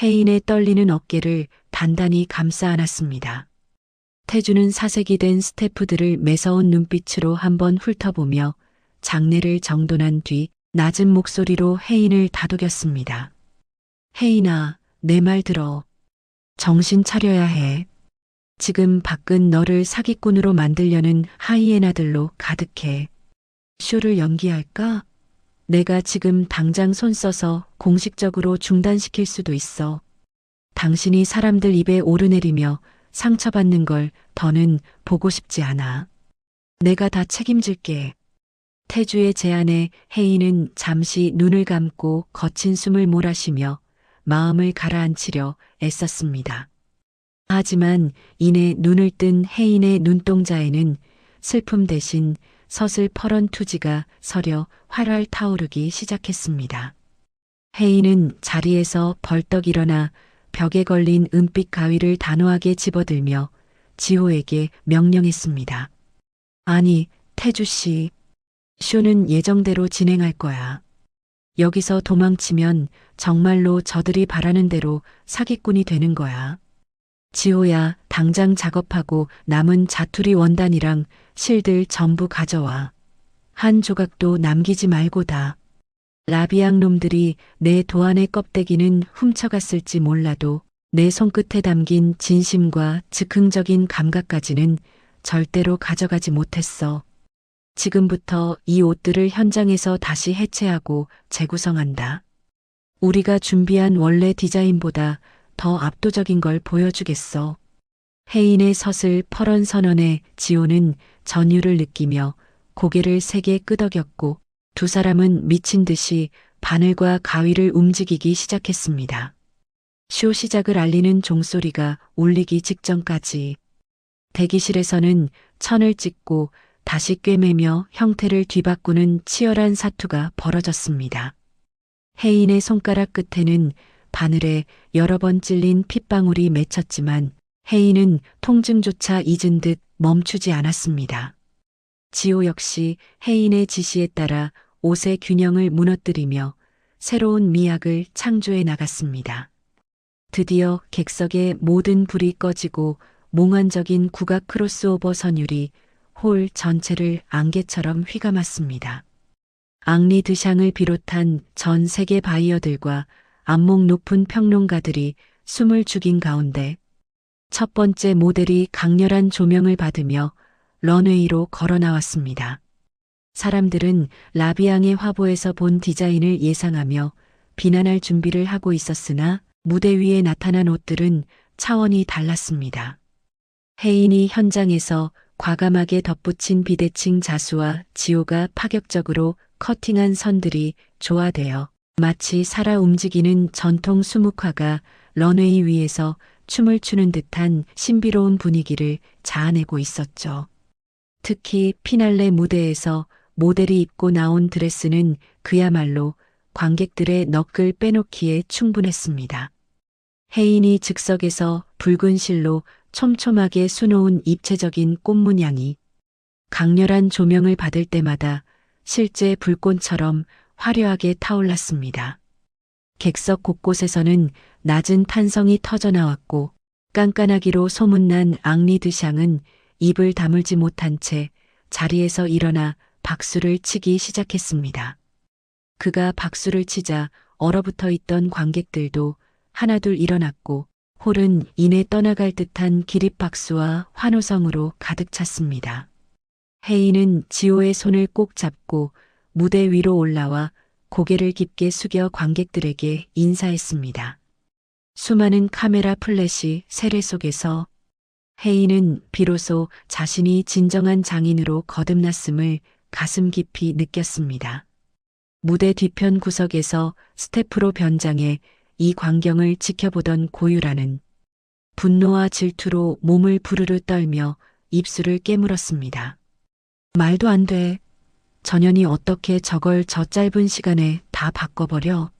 혜인의 떨리는 어깨를 단단히 감싸 안았습니다. 태주는 사색이 된 스태프들을 매서운 눈빛으로 한번 훑어보며 장례를 정돈한 뒤 낮은 목소리로 혜인을 다독였습니다. 혜인아, 내 말 들어. 정신 차려야 해. 지금 밖은 너를 사기꾼으로 만들려는 하이에나들로 가득해. 쇼를 연기할까? 내가 지금 당장 손 써서 공식적으로 중단시킬 수도 있어. 당신이 사람들 입에 오르내리며 상처받는 걸 더는 보고 싶지 않아. 내가 다 책임질게. 태주의 제안에 혜인은 잠시 눈을 감고 거친 숨을 몰아쉬며 마음을 가라앉히려 애썼습니다. 하지만 이내 눈을 뜬 혜인의 눈동자에는 슬픔 대신 서슬퍼런 투지가 서려 활활 타오르기 시작했습니다. 혜인은 자리에서 벌떡 일어나 벽에 걸린 은빛 가위를 단호하게 집어들며 지호에게 명령했습니다. 아니, 태주 씨. 쇼는 예정대로 진행할 거야. 여기서 도망치면 정말로 저들이 바라는 대로 사기꾼이 되는 거야. 지호야, 당장 작업하고 남은 자투리 원단이랑 실들 전부 가져와. 한 조각도 남기지 말고다. 라비앙 놈들이 내 도안의 껍데기는 훔쳐갔을지 몰라도 내 손끝에 담긴 진심과 즉흥적인 감각까지는 절대로 가져가지 못했어. 지금부터 이 옷들을 현장에서 다시 해체하고 재구성한다. 우리가 준비한 원래 디자인보다 더 압도적인 걸 보여주겠어. 혜인의 서슬퍼런 선언에 지호는 전율을 느끼며 고개를 세게 끄덕였고 두 사람은 미친 듯이 바늘과 가위를 움직이기 시작했습니다. 쇼 시작을 알리는 종소리가 울리기 직전까지 대기실에서는 천을 찍고 다시 꿰매며 형태를 뒤바꾸는 치열한 사투가 벌어졌습니다. 혜인의 손가락 끝에는 바늘에 여러 번 찔린 핏방울이 맺혔지만 혜인은 통증조차 잊은 듯 멈추지 않았습니다. 지호 역시 혜인의 지시에 따라 옷의 균형을 무너뜨리며 새로운 미학을 창조해 나갔습니다. 드디어 객석의 모든 불이 꺼지고 몽환적인 국악 크로스오버 선율이 홀 전체를 안개처럼 휘감았습니다. 앙리 드샹을 비롯한 전 세계 바이어들과 안목 높은 평론가들이 숨을 죽인 가운데 첫 번째 모델이 강렬한 조명을 받으며 런웨이로 걸어 나왔습니다. 사람들은 라비앙의 화보에서 본 디자인을 예상하며 비난할 준비를 하고 있었으나 무대 위에 나타난 옷들은 차원이 달랐습니다. 혜인이 현장에서 과감하게 덧붙인 비대칭 자수와 지호가 파격적으로 커팅한 선들이 조화되어 마치 살아 움직이는 전통 수묵화가 런웨이 위에서 춤을 추는 듯한 신비로운 분위기를 자아내고 있었죠. 특히 피날레 무대에서 모델이 입고 나온 드레스는 그야말로 관객들의 너클 빼놓기에 충분했습니다. 혜인이 즉석에서 붉은 실로 촘촘하게 수놓은 입체적인 꽃문양이 강렬한 조명을 받을 때마다 실제 불꽃처럼 화려하게 타올랐습니다. 객석 곳곳에서는 낮은 탄성이 터져나왔고 깐깐하기로 소문난 앙리 드샹은 입을 다물지 못한 채 자리에서 일어나 박수를 치기 시작했습니다. 그가 박수를 치자 얼어붙어 있던 관객들도 하나둘 일어났고 홀은 이내 떠나갈 듯한 기립박수와 환호성으로 가득 찼습니다. 혜인은 지호의 손을 꼭 잡고 무대 위로 올라와 고개를 깊게 숙여 관객들에게 인사했습니다. 수많은 카메라 플래시 세례 속에서 혜인은 비로소 자신이 진정한 장인으로 거듭났음을 가슴 깊이 느꼈습니다. 무대 뒤편 구석에서 스태프로 변장해 이 광경을 지켜보던 고유라는 분노와 질투로 몸을 부르르 떨며 입술을 깨물었습니다. 말도 안 돼. 전현이 어떻게 저걸 저 짧은 시간에 다 바꿔버려?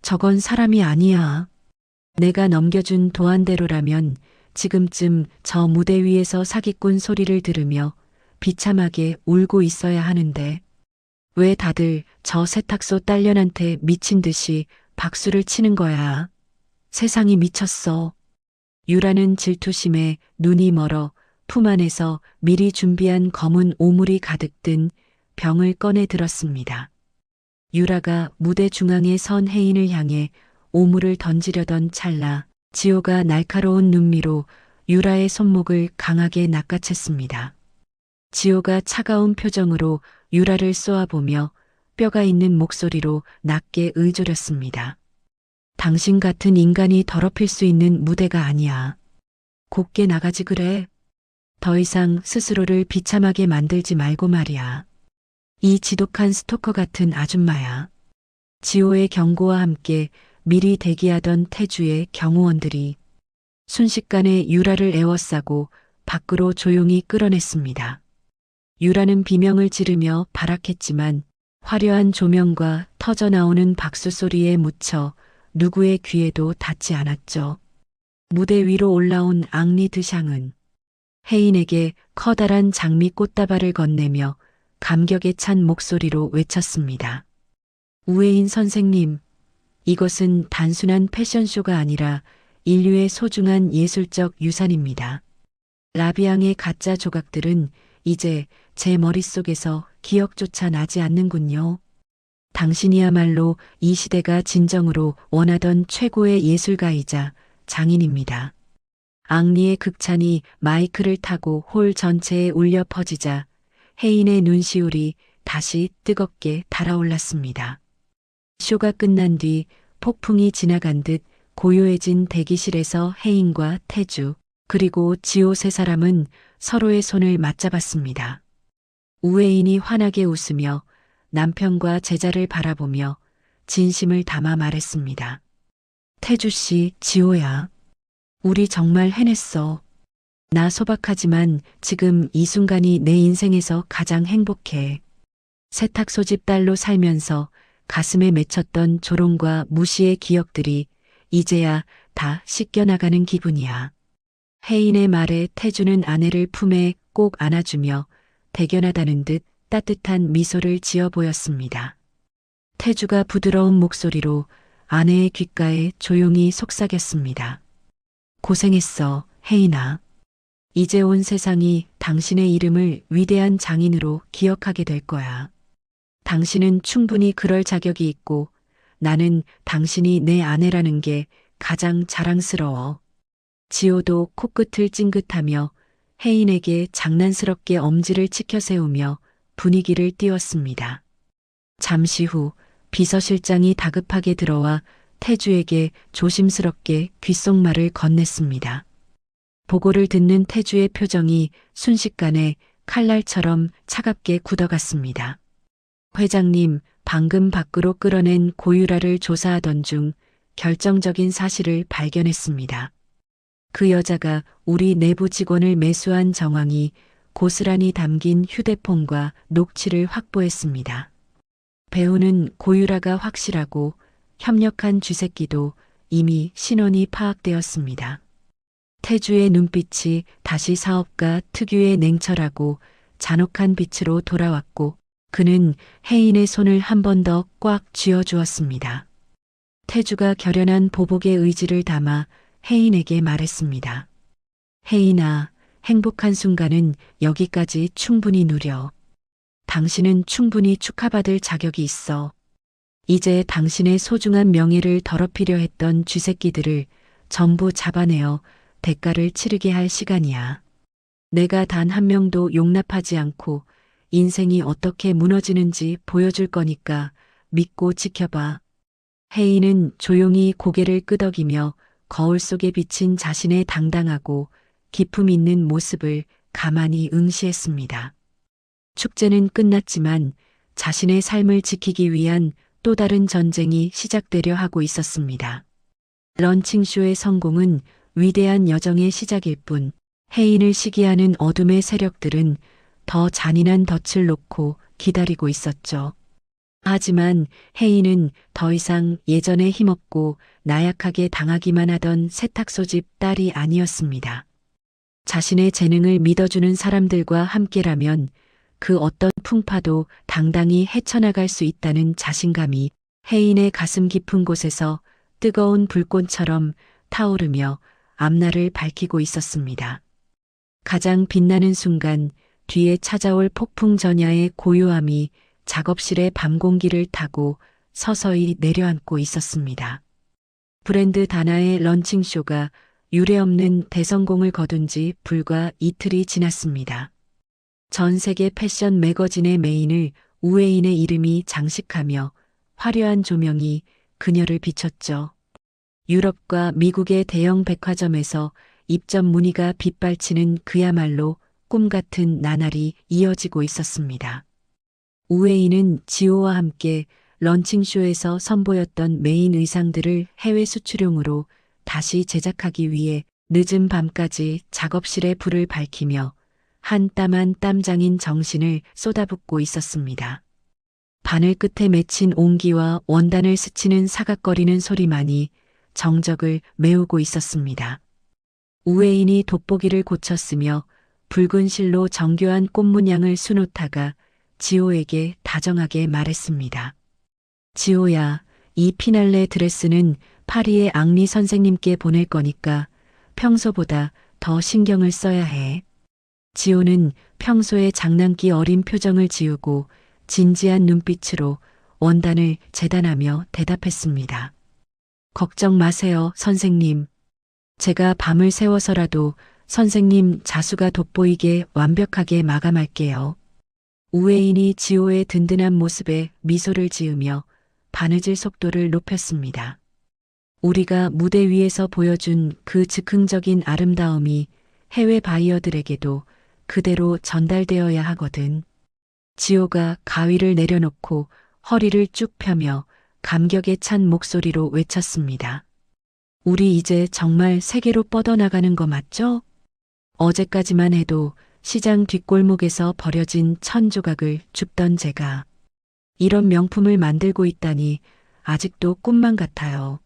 저건 사람이 아니야. 내가 넘겨준 도안대로라면 지금쯤 저 무대 위에서 사기꾼 소리를 들으며 비참하게 울고 있어야 하는데 왜 다들 저 세탁소 딸년한테 미친 듯이 박수를 치는 거야. 세상이 미쳤어. 유라는 질투심에 눈이 멀어 품 안에서 미리 준비한 검은 오물이 가득 든 병을 꺼내 들었습니다. 유라가 무대 중앙에 선 혜인을 향해 오물을 던지려던 찰나 지호가 날카로운 눈미로 유라의 손목을 강하게 낚아챘습니다. 지호가 차가운 표정으로 유라를 쏘아보며 뼈가 있는 목소리로 낮게 의조렸습니다. 당신 같은 인간이 더럽힐 수 있는 무대가 아니야. 곱게 나가지 그래. 더 이상 스스로를 비참하게 만들지 말고 말이야. 이 지독한 스토커 같은 아줌마야. 지호의 경고와 함께 미리 대기하던 태주의 경호원들이 순식간에 유라를 에워싸고 밖으로 조용히 끌어냈습니다. 유라는 비명을 지르며 발악했지만 화려한 조명과 터져나오는 박수 소리에 묻혀 누구의 귀에도 닿지 않았죠. 무대 위로 올라온 앙리 드샹은 혜인에게 커다란 장미 꽃다발을 건네며 감격에 찬 목소리로 외쳤습니다. 우에인 선생님, 이것은 단순한 패션쇼가 아니라 인류의 소중한 예술적 유산입니다. 라비앙의 가짜 조각들은 이제 제 머릿속에서 기억조차 나지 않는군요. 당신이야말로 이 시대가 진정으로 원하던 최고의 예술가이자 장인입니다. 앙리의 극찬이 마이크를 타고 홀 전체에 울려 퍼지자 혜인의 눈시울이 다시 뜨겁게 달아올랐습니다. 쇼가 끝난 뒤 폭풍이 지나간 듯 고요해진 대기실에서 혜인과 태주 그리고 지호 세 사람은 서로의 손을 맞잡았습니다. 우에인이 환하게 웃으며 남편과 제자를 바라보며 진심을 담아 말했습니다. 태주 씨, 지호야. 우리 정말 해냈어. 나 소박하지만 지금 이 순간이 내 인생에서 가장 행복해. 세탁 소집 딸로 살면서 가슴에 맺혔던 조롱과 무시의 기억들이 이제야 다 씻겨나가는 기분이야. 혜인의 말에 태주는 아내를 품에 꼭 안아주며 대견하다는 듯 따뜻한 미소를 지어 보였습니다. 태주가 부드러운 목소리로 아내의 귓가에 조용히 속삭였습니다. 고생했어, 혜인아. 이제 온 세상이 당신의 이름을 위대한 장인으로 기억하게 될 거야. 당신은 충분히 그럴 자격이 있고 나는 당신이 내 아내라는 게 가장 자랑스러워. 지호도 코끝을 찡긋하며 혜인에게 장난스럽게 엄지를 치켜 세우며 분위기를 띄웠습니다. 잠시 후 비서실장이 다급하게 들어와 태주에게 조심스럽게 귓속말을 건넸습니다. 보고를 듣는 태주의 표정이 순식간에 칼날처럼 차갑게 굳어갔습니다. 회장님, 방금 밖으로 끌어낸 고유라를 조사하던 중 결정적인 사실을 발견했습니다. 그 여자가 우리 내부 직원을 매수한 정황이 고스란히 담긴 휴대폰과 녹취를 확보했습니다. 배우는 고유라가 확실하고 협력한 쥐새끼도 이미 신원이 파악되었습니다. 태주의 눈빛이 다시 사업가 특유의 냉철하고 잔혹한 빛으로 돌아왔고 그는 혜인의 손을 한 번 더 꽉 쥐어주었습니다. 태주가 결연한 보복의 의지를 담아 혜인에게 말했습니다. 혜인아, 행복한 순간은 여기까지 충분히 누려. 당신은 충분히 축하받을 자격이 있어. 이제 당신의 소중한 명예를 더럽히려 했던 쥐새끼들을 전부 잡아내어 대가를 치르게 할 시간이야. 내가 단 한 명도 용납하지 않고 인생이 어떻게 무너지는지 보여줄 거니까 믿고 지켜봐. 혜인은 조용히 고개를 끄덕이며 거울 속에 비친 자신의 당당하고 기품 있는 모습을 가만히 응시했습니다. 축제는 끝났지만 자신의 삶을 지키기 위한 또 다른 전쟁이 시작되려 하고 있었습니다. 런칭쇼의 성공은 위대한 여정의 시작일 뿐 혜인을 시기하는 어둠의 세력들은 더 잔인한 덫을 놓고 기다리고 있었죠. 하지만 혜인은 더 이상 예전에 힘없고 나약하게 당하기만 하던 세탁소집 딸이 아니었습니다. 자신의 재능을 믿어주는 사람들과 함께라면 그 어떤 풍파도 당당히 헤쳐나갈 수 있다는 자신감이 혜인의 가슴 깊은 곳에서 뜨거운 불꽃처럼 타오르며 앞날을 밝히고 있었습니다. 가장 빛나는 순간 뒤에 찾아올 폭풍 전야의 고요함이 작업실의 밤 공기를 타고 서서히 내려앉고 있었습니다. 브랜드 다나의 런칭쇼가 유례없는 대성공을 거둔 지 불과 이틀이 지났습니다. 전 세계 패션 매거진의 메인을 우웨인의 이름이 장식하며 화려한 조명이 그녀를 비췄죠. 유럽과 미국의 대형 백화점에서 입점 문의가 빗발치는 그야말로 꿈같은 나날이 이어지고 있었습니다. 우웨인은 지오와 함께 런칭쇼에서 선보였던 메인 의상들을 해외 수출용으로 다시 제작하기 위해 늦은 밤까지 작업실에 불을 밝히며 한 땀 한 땀장인 정신을 쏟아붓고 있었습니다. 바늘 끝에 맺힌 옹기와 원단을 스치는 사각거리는 소리만이 정적을 메우고 있었습니다. 우웨인이 돋보기를 고쳤으며 붉은 실로 정교한 꽃문양을 수놓다가 지호에게 다정하게 말했습니다. 지호야, 이 피날레 드레스는 파리의 앙리 선생님께 보낼 거니까 평소보다 더 신경을 써야 해. 지호는 평소에 장난기 어린 표정을 지우고 진지한 눈빛으로 원단을 재단하며 대답했습니다. 걱정 마세요, 선생님. 제가 밤을 새워서라도 선생님 자수가 돋보이게 완벽하게 마감할게요. 우웨인이 지호의 든든한 모습에 미소를 지으며 바느질 속도를 높였습니다. 우리가 무대 위에서 보여준 그 즉흥적인 아름다움이 해외 바이어들에게도 그대로 전달되어야 하거든. 지호가 가위를 내려놓고 허리를 쭉 펴며 감격에 찬 목소리로 외쳤습니다. 우리 이제 정말 세계로 뻗어나가는 거 맞죠? 어제까지만 해도 시장 뒷골목에서 버려진 1000조각을 줍던 제가 이런 명품을 만들고 있다니 아직도 꿈만 같아요.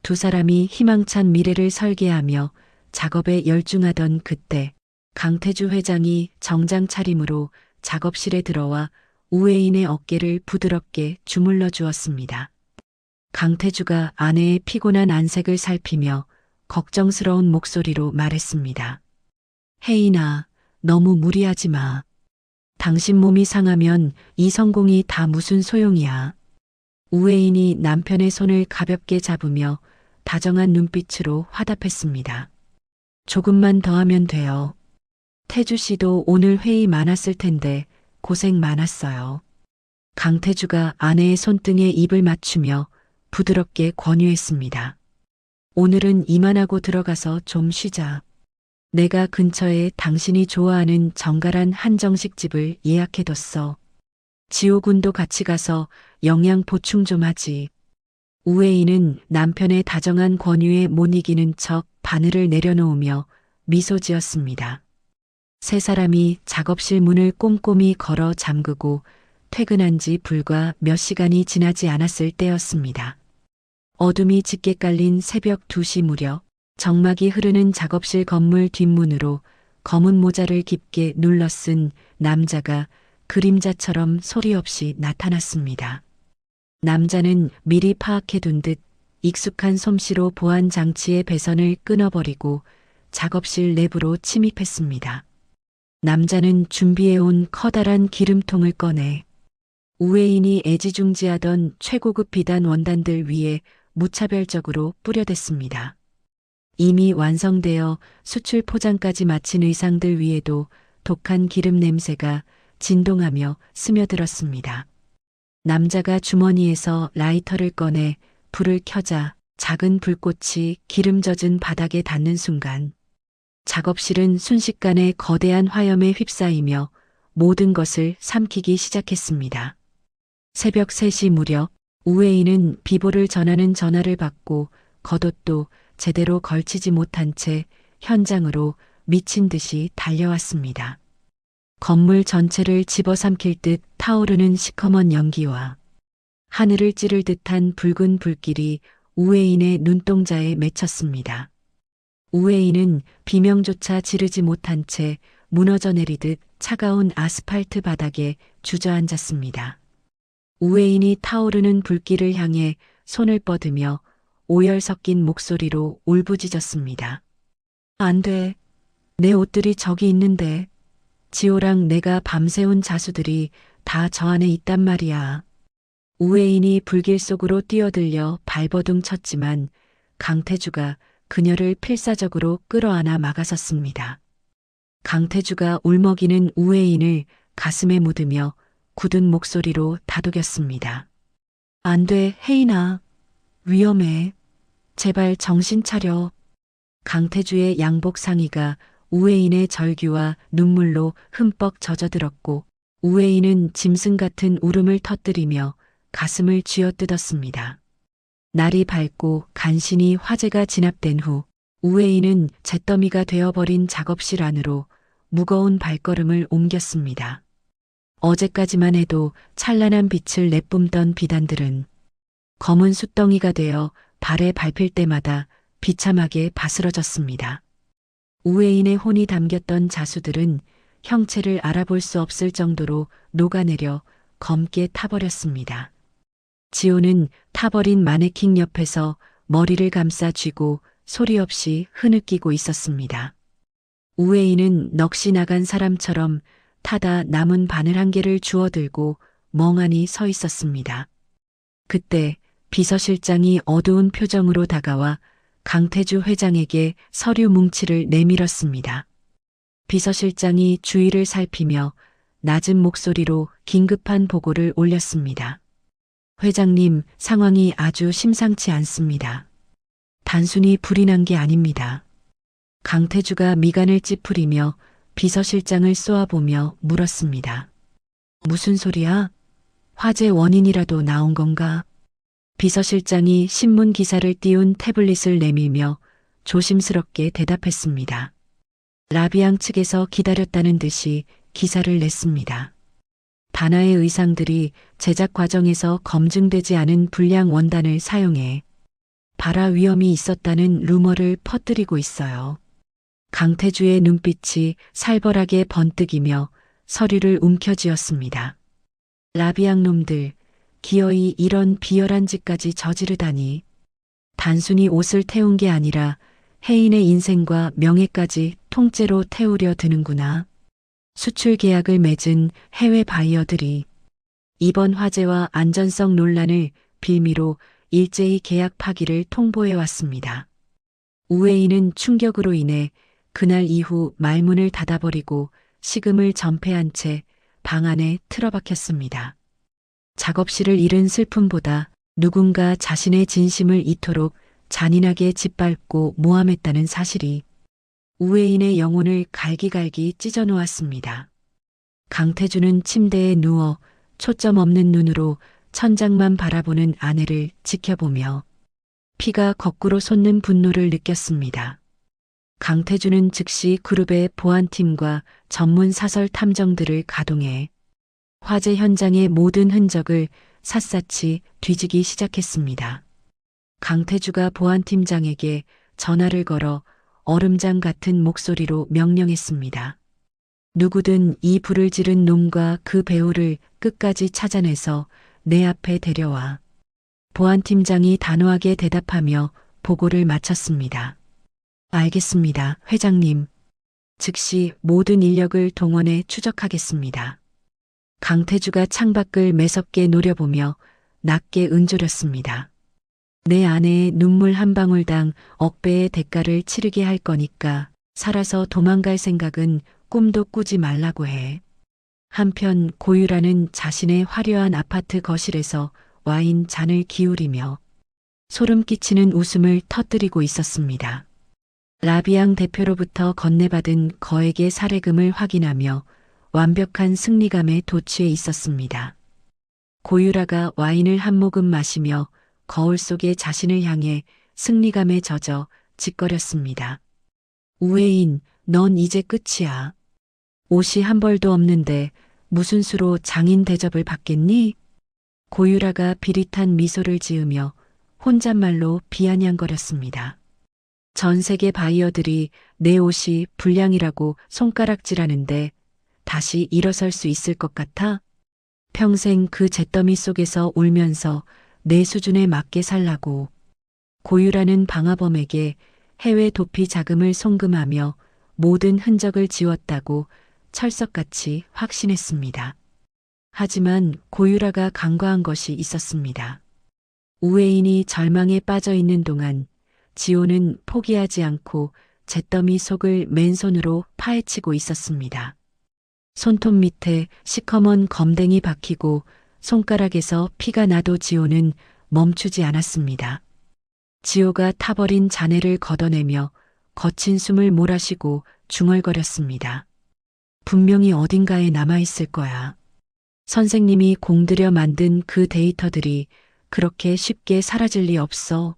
두 사람이 희망찬 미래를 설계하며 작업에 열중하던 그때 강태주 회장이 정장 차림으로 작업실에 들어와 우웨인의 어깨를 부드럽게 주물러 주었습니다. 강태주가 아내의 피곤한 안색을 살피며 걱정스러운 목소리로 말했습니다. 혜인아, 너무 무리하지 마. 당신 몸이 상하면 이 성공이 다 무슨 소용이야. 우웨인이 남편의 손을 가볍게 잡으며 다정한 눈빛으로 화답했습니다. 조금만 더 하면 돼요. 태주 씨도 오늘 회의 많았을 텐데 고생 많았어요. 강태주가 아내의 손등에 입을 맞추며 부드럽게 권유했습니다. 오늘은 이만하고 들어가서 좀 쉬자. 내가 근처에 당신이 좋아하는 정갈한 한정식 집을 예약해뒀어. 지호군도 같이 가서 영양 보충 좀 하지. 우웨이는 남편의 다정한 권유에 못 이기는 척 바늘을 내려놓으며 미소 지었습니다. 세 사람이 작업실 문을 꼼꼼히 걸어 잠그고 퇴근한 지 불과 몇 시간이 지나지 않았을 때였습니다. 어둠이 짙게 깔린 새벽 2시 무렵 정막이 흐르는 작업실 건물 뒷문으로 검은 모자를 깊게 눌러 쓴 남자가 그림자처럼 소리 없이 나타났습니다. 남자는 미리 파악해둔 듯 익숙한 솜씨로 보안 장치의 배선을 끊어버리고 작업실 내부로 침입했습니다. 남자는 준비해온 커다란 기름통을 꺼내 우웨인이 애지중지하던 최고급 비단 원단들 위에 무차별적으로 뿌려댔습니다. 이미 완성되어 수출 포장까지 마친 의상들 위에도 독한 기름 냄새가 진동하며 스며들었습니다. 남자가 주머니에서 라이터를 꺼내 불을 켜자 작은 불꽃이 기름 젖은 바닥에 닿는 순간 작업실은 순식간에 거대한 화염에 휩싸이며 모든 것을 삼키기 시작했습니다. 새벽 3시 무렵 우웨이는 비보를 전하는 전화를 받고 겉옷도 제대로 걸치지 못한 채 현장으로 미친 듯이 달려왔습니다. 건물 전체를 집어삼킬 듯 타오르는 시커먼 연기와 하늘을 찌를 듯한 붉은 불길이 우웨인의 눈동자에 맺혔습니다. 우웨인은 비명조차 지르지 못한 채 무너져 내리듯 차가운 아스팔트 바닥에 주저앉았습니다. 우회인이 타오르는 불길을 향해 손을 뻗으며 오열 섞인 목소리로 울부짖었습니다. 안 돼. 내 옷들이 저기 있는데. 지호랑 내가 밤새운 자수들이 다 저 안에 있단 말이야. 우회인이 불길 속으로 뛰어들려 발버둥 쳤지만 강태주가 그녀를 필사적으로 끌어안아 막아섰습니다. 강태주가 울먹이는 우회인을 가슴에 묻으며 굳은 목소리로 다독였습니다. 안 돼, 혜인아. 위험해. 제발 정신 차려. 강태주의 양복 상의가 우회인의 절규와 눈물로 흠뻑 젖어들었고 우회인은 짐승 같은 울음을 터뜨리며 가슴을 쥐어뜯었습니다. 날이 밝고 간신히 화재가 진압된 후 우회인은 잿더미가 되어버린 작업실 안으로 무거운 발걸음을 옮겼습니다. 어제까지만 해도 찬란한 빛을 내뿜던 비단들은 검은 숫덩이가 되어 발에 밟힐 때마다 비참하게 바스러졌습니다. 우회인의 혼이 담겼던 자수들은 형체를 알아볼 수 없을 정도로 녹아내려 검게 타버렸습니다. 지호는 타버린 마네킹 옆에서 머리를 감싸 쥐고 소리 없이 흐느끼고 있었습니다. 우회인은 넋이 나간 사람처럼 타다 남은 바늘 한 개를 주워들고 멍하니 서 있었습니다. 그때 비서실장이 어두운 표정으로 다가와 강태주 회장에게 서류 뭉치를 내밀었습니다. 비서실장이 주위를 살피며 낮은 목소리로 긴급한 보고를 올렸습니다. 회장님, 상황이 아주 심상치 않습니다. 단순히 불이 난 게 아닙니다. 강태주가 미간을 찌푸리며 비서실장을 쏘아보며 물었습니다. 무슨 소리야? 화재 원인이라도 나온 건가? 비서실장이 신문 기사를 띄운 태블릿을 내밀며 조심스럽게 대답했습니다. 라비앙 측에서 기다렸다는 듯이 기사를 냈습니다. 다나의 의상들이 제작 과정에서 검증되지 않은 불량 원단을 사용해 발화 위험이 있었다는 루머를 퍼뜨리고 있어요. 강태주의 눈빛이 살벌하게 번뜩이며 서류를 움켜쥐었습니다. 라비앙 놈들, 기어이 이런 비열한 짓까지 저지르다니. 단순히 옷을 태운 게 아니라 혜인의 인생과 명예까지 통째로 태우려 드는구나. 수출 계약을 맺은 해외 바이어들이 이번 화재와 안전성 논란을 빌미로 일제히 계약 파기를 통보해 왔습니다. 우회인은 충격으로 인해 그날 이후 말문을 닫아버리고 식음을 전폐한 채 방 안에 틀어박혔습니다. 작업실을 잃은 슬픔보다 누군가 자신의 진심을 이토록 잔인하게 짓밟고 모함했다는 사실이 우회인의 영혼을 갈기갈기 찢어놓았습니다. 강태주는 침대에 누워 초점 없는 눈으로 천장만 바라보는 아내를 지켜보며 피가 거꾸로 솟는 분노를 느꼈습니다. 강태주는 즉시 그룹의 보안팀과 전문 사설 탐정들을 가동해 화재 현장의 모든 흔적을 샅샅이 뒤지기 시작했습니다. 강태주가 보안팀장에게 전화를 걸어 얼음장 같은 목소리로 명령했습니다. 누구든 이 불을 지른 놈과 그 배우를 끝까지 찾아내서 내 앞에 데려와. 보안팀장이 단호하게 대답하며 보고를 마쳤습니다. 알겠습니다, 회장님. 즉시 모든 인력을 동원해 추적하겠습니다. 강태주가 창밖을 매섭게 노려보며 낮게 은조렸습니다. 내 아내의 눈물 한 방울당 억배의 대가를 치르게 할 거니까 살아서 도망갈 생각은 꿈도 꾸지 말라고 해. 한편 고유라는 자신의 화려한 아파트 거실에서 와인 잔을 기울이며 소름 끼치는 웃음을 터뜨리고 있었습니다. 라비앙 대표로부터 건네받은 거액의 사례금을 확인하며 완벽한 승리감에 도취해 있었습니다. 고유라가 와인을 한 모금 마시며 거울 속의 자신을 향해 승리감에 젖어 짓거렸습니다. 우회인, 넌 이제 끝이야. 옷이 한 벌도 없는데 무슨 수로 장인 대접을 받겠니? 고유라가 비릿한 미소를 지으며 혼잣말로 비아냥거렸습니다. 전 세계 바이어들이 내 옷이 불량이라고 손가락질하는데 다시 일어설 수 있을 것 같아? 평생 그 잿더미 속에서 울면서 내 수준에 맞게 살라고. 고유라는 방화범에게 해외 도피 자금을 송금하며 모든 흔적을 지웠다고 철석같이 확신했습니다. 하지만 고유라가 간과한 것이 있었습니다. 우회인이 절망에 빠져 있는 동안 지호는 포기하지 않고 잿더미 속을 맨손으로 파헤치고 있었습니다. 손톱 밑에 시커먼 검댕이 박히고 손가락에서 피가 나도 지호는 멈추지 않았습니다. 지호가 타버린 잔해를 걷어내며 거친 숨을 몰아쉬고 중얼거렸습니다. 분명히 어딘가에 남아있을 거야. 선생님이 공들여 만든 그 데이터들이 그렇게 쉽게 사라질 리 없어.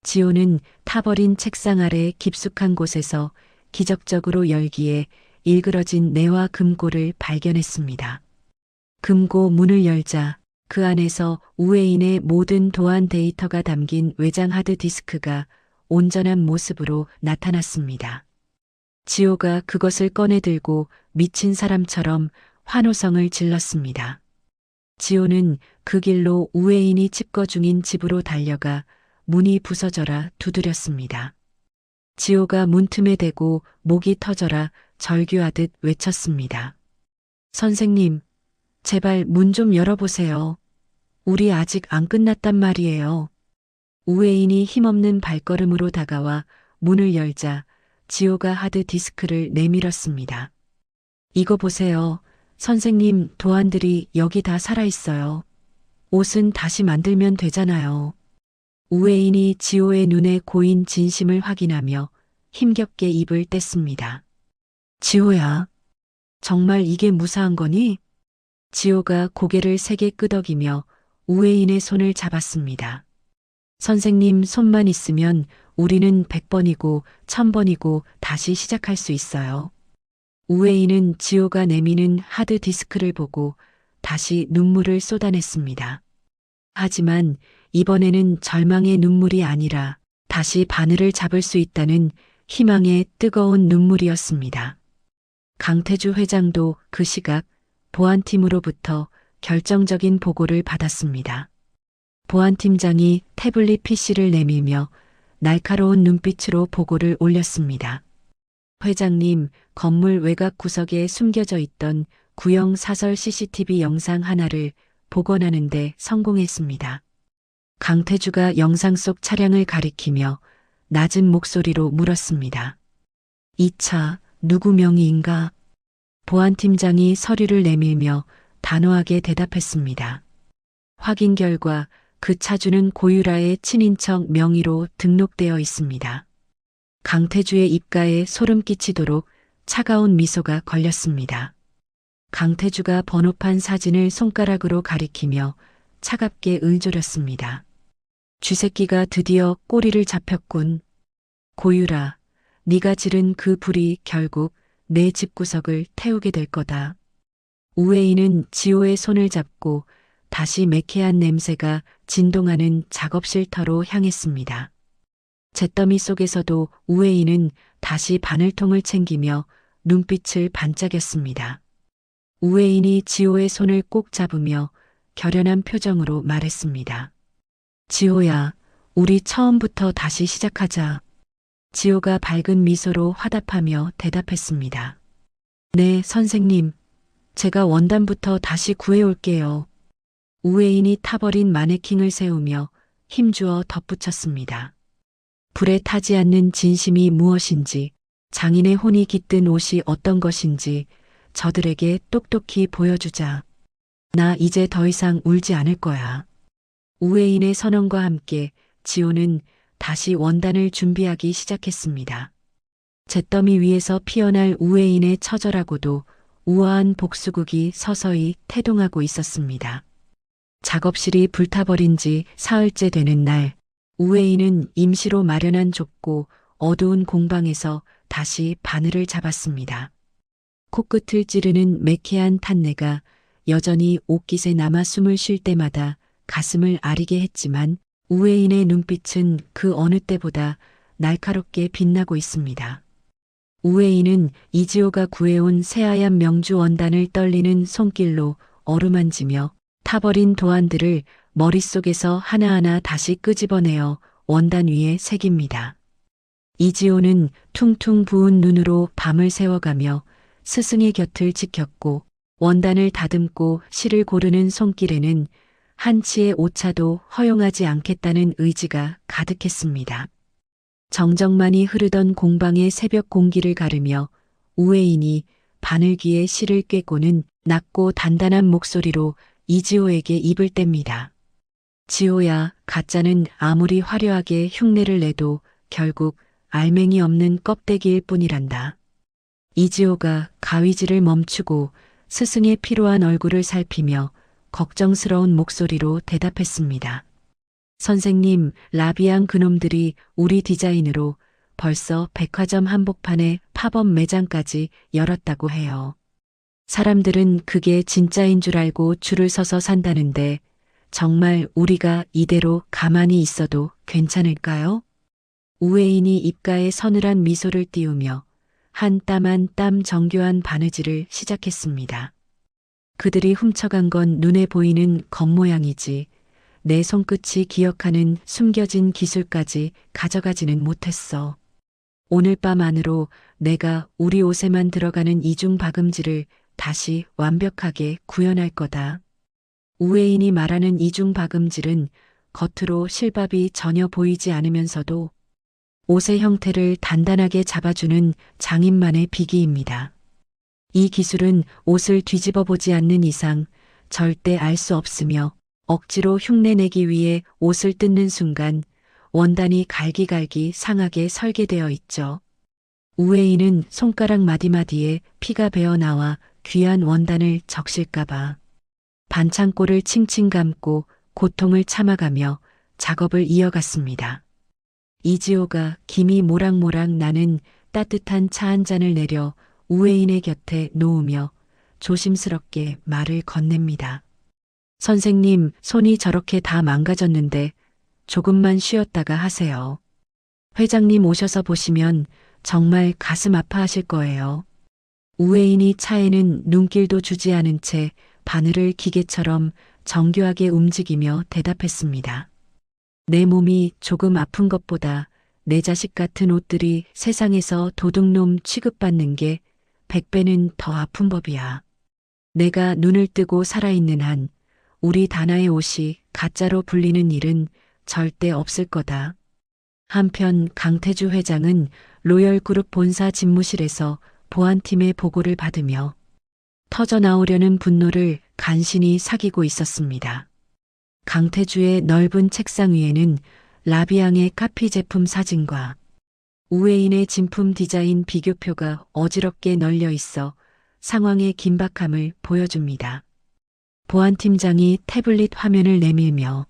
지호는 타버린 책상 아래 깊숙한 곳에서 기적적으로 열기에 일그러진 뇌와 금고를 발견했습니다. 금고 문을 열자 그 안에서 우회인의 모든 도안 데이터가 담긴 외장 하드디스크가 온전한 모습으로 나타났습니다. 지호가 그것을 꺼내 들고 미친 사람처럼 환호성을 질렀습니다. 지호는 그 길로 우회인이 집거 중인 집으로 달려가 문이 부서져라 두드렸습니다. 지호가 문틈에 대고 목이 터져라 절규하듯 외쳤습니다. 선생님, 제발 문 좀 열어보세요. 우리 아직 안 끝났단 말이에요. 우회인이 힘없는 발걸음으로 다가와 문을 열자 지호가 하드디스크를 내밀었습니다. 이거 보세요. 선생님, 도안들이 여기 다 살아있어요. 옷은 다시 만들면 되잖아요. 우회인이 지호의 눈에 고인 진심을 확인하며 힘겹게 입을 뗐습니다. 지호야, 정말 이게 무사한 거니? 지호가 고개를 세게 끄덕이며 우회인의 손을 잡았습니다. 선생님 손만 있으면 우리는 100번이고 1000번이고 다시 시작할 수 있어요. 우회인은 지호가 내미는 하드디스크를 보고 다시 눈물을 쏟아냈습니다. 하지만 이번에는 절망의 눈물이 아니라 다시 바늘을 잡을 수 있다는 희망의 뜨거운 눈물이었습니다. 강태주 회장도 그 시각 보안팀으로부터 결정적인 보고를 받았습니다. 보안팀장이 태블릿 PC를 내밀며 날카로운 눈빛으로 보고를 올렸습니다. 회장님, 건물 외곽 구석에 숨겨져 있던 구형 사설 CCTV 영상 하나를 복원하는 데 성공했습니다. 강태주가 영상 속 차량을 가리키며 낮은 목소리로 물었습니다. 이 차 누구 명의인가? 보안팀장이 서류를 내밀며 단호하게 대답했습니다. 확인 결과 그 차주는 고유라의 친인척 명의로 등록되어 있습니다. 강태주의 입가에 소름 끼치도록 차가운 미소가 걸렸습니다. 강태주가 번호판 사진을 손가락으로 가리키며 차갑게 을조렸습니다. 쥐새끼가 드디어 꼬리를 잡혔군. 고유라, 네가 지른 그 불이 결국 내 집구석을 태우게 될 거다. 우회인은 지호의 손을 잡고 다시 매캐한 냄새가 진동하는 작업실터로 향했습니다. 잿더미 속에서도 우회인은 다시 바늘통을 챙기며 눈빛을 반짝였습니다. 우회인이 지호의 손을 꼭 잡으며 결연한 표정으로 말했습니다. 지호야, 우리 처음부터 다시 시작하자. 지호가 밝은 미소로 화답하며 대답했습니다. 네, 선생님. 제가 원단부터 다시 구해올게요. 우회인이 타버린 마네킹을 세우며 힘주어 덧붙였습니다. 불에 타지 않는 진심이 무엇인지, 장인의 혼이 깃든 옷이 어떤 것인지 저들에게 똑똑히 보여주자. 나 이제 더 이상 울지 않을 거야. 우회인의 선언과 함께 지호는 다시 원단을 준비하기 시작했습니다. 잿더미 위에서 피어날 우회인의 처절하고도 우아한 복수국이 서서히 태동하고 있었습니다. 작업실이 불타버린 지 사흘째 되는 날, 우회인은 임시로 마련한 좁고 어두운 공방에서 다시 바늘을 잡았습니다. 코끝을 찌르는 매캐한 탄내가 여전히 옷깃에 남아 숨을 쉴 때마다 가슴을 아리게 했지만 우회인의 눈빛은 그 어느 때보다 날카롭게 빛나고 있습니다. 우회인은 이지호가 구해온 새하얀 명주 원단을 떨리는 손길로 어루만지며 타버린 도안들을 머릿속에서 하나하나 다시 끄집어내어 원단 위에 새깁니다. 이지호는 퉁퉁 부은 눈으로 밤을 새워가며 스승의 곁을 지켰고 원단을 다듬고 실을 고르는 손길에는 한치의 오차도 허용하지 않겠다는 의지가 가득했습니다. 정적만이 흐르던 공방의 새벽 공기를 가르며 우회인이 바늘귀에 실을 꿰고는 낮고 단단한 목소리로 이지호에게 입을 뗍니다. 지호야, 가짜는 아무리 화려하게 흉내를 내도 결국 알맹이 없는 껍데기일 뿐이란다. 이지호가 가위질을 멈추고 스승의 피로한 얼굴을 살피며 걱정스러운 목소리로 대답했습니다. 선생님, 라비앙 그놈들이 우리 디자인으로 벌써 백화점 한복판에 팝업 매장까지 열었다고 해요. 사람들은 그게 진짜인 줄 알고 줄을 서서 산다는데 정말 우리가 이대로 가만히 있어도 괜찮을까요? 우회인이 입가에 서늘한 미소를 띄우며 한 땀 한 땀 정교한 바느질을 시작했습니다. 그들이 훔쳐간 건 눈에 보이는 겉모양이지 내 손끝이 기억하는 숨겨진 기술까지 가져가지는 못했어. 오늘 밤 안으로 내가 우리 옷에만 들어가는 이중 박음질을 다시 완벽하게 구현할 거다. 우회인이 말하는 이중 박음질은 겉으로 실밥이 전혀 보이지 않으면서도 옷의 형태를 단단하게 잡아주는 장인만의 비기입니다. 이 기술은 옷을 뒤집어 보지 않는 이상 절대 알 수 없으며 억지로 흉내내기 위해 옷을 뜯는 순간 원단이 갈기갈기 상하게 설계되어 있죠. 우회인은 손가락 마디마디에 피가 배어나와 귀한 원단을 적실까봐 반창고를 칭칭 감고 고통을 참아가며 작업을 이어갔습니다. 이지호가 김이 모락모락 나는 따뜻한 차 한 잔을 내려 우회인의 곁에 놓으며 조심스럽게 말을 건넵니다. 선생님, 손이 저렇게 다 망가졌는데 조금만 쉬었다가 하세요. 회장님 오셔서 보시면 정말 가슴 아파하실 거예요. 우회인이 차에는 눈길도 주지 않은 채 바늘을 기계처럼 정교하게 움직이며 대답했습니다. 내 몸이 조금 아픈 것보다 내 자식 같은 옷들이 세상에서 도둑놈 취급받는 게 100배는 더 아픈 법이야. 내가 눈을 뜨고 살아있는 한 우리 다나의 옷이 가짜로 불리는 일은 절대 없을 거다. 한편 강태주 회장은 로열그룹 본사 집무실에서 보안팀의 보고를 받으며 터져나오려는 분노를 간신히 사귀고 있었습니다. 강태주의 넓은 책상 위에는 라비앙의 카피 제품 사진과 우회인의 진품 디자인 비교표가 어지럽게 널려 있어 상황의 긴박함을 보여줍니다. 보안팀장이 태블릿 화면을 내밀며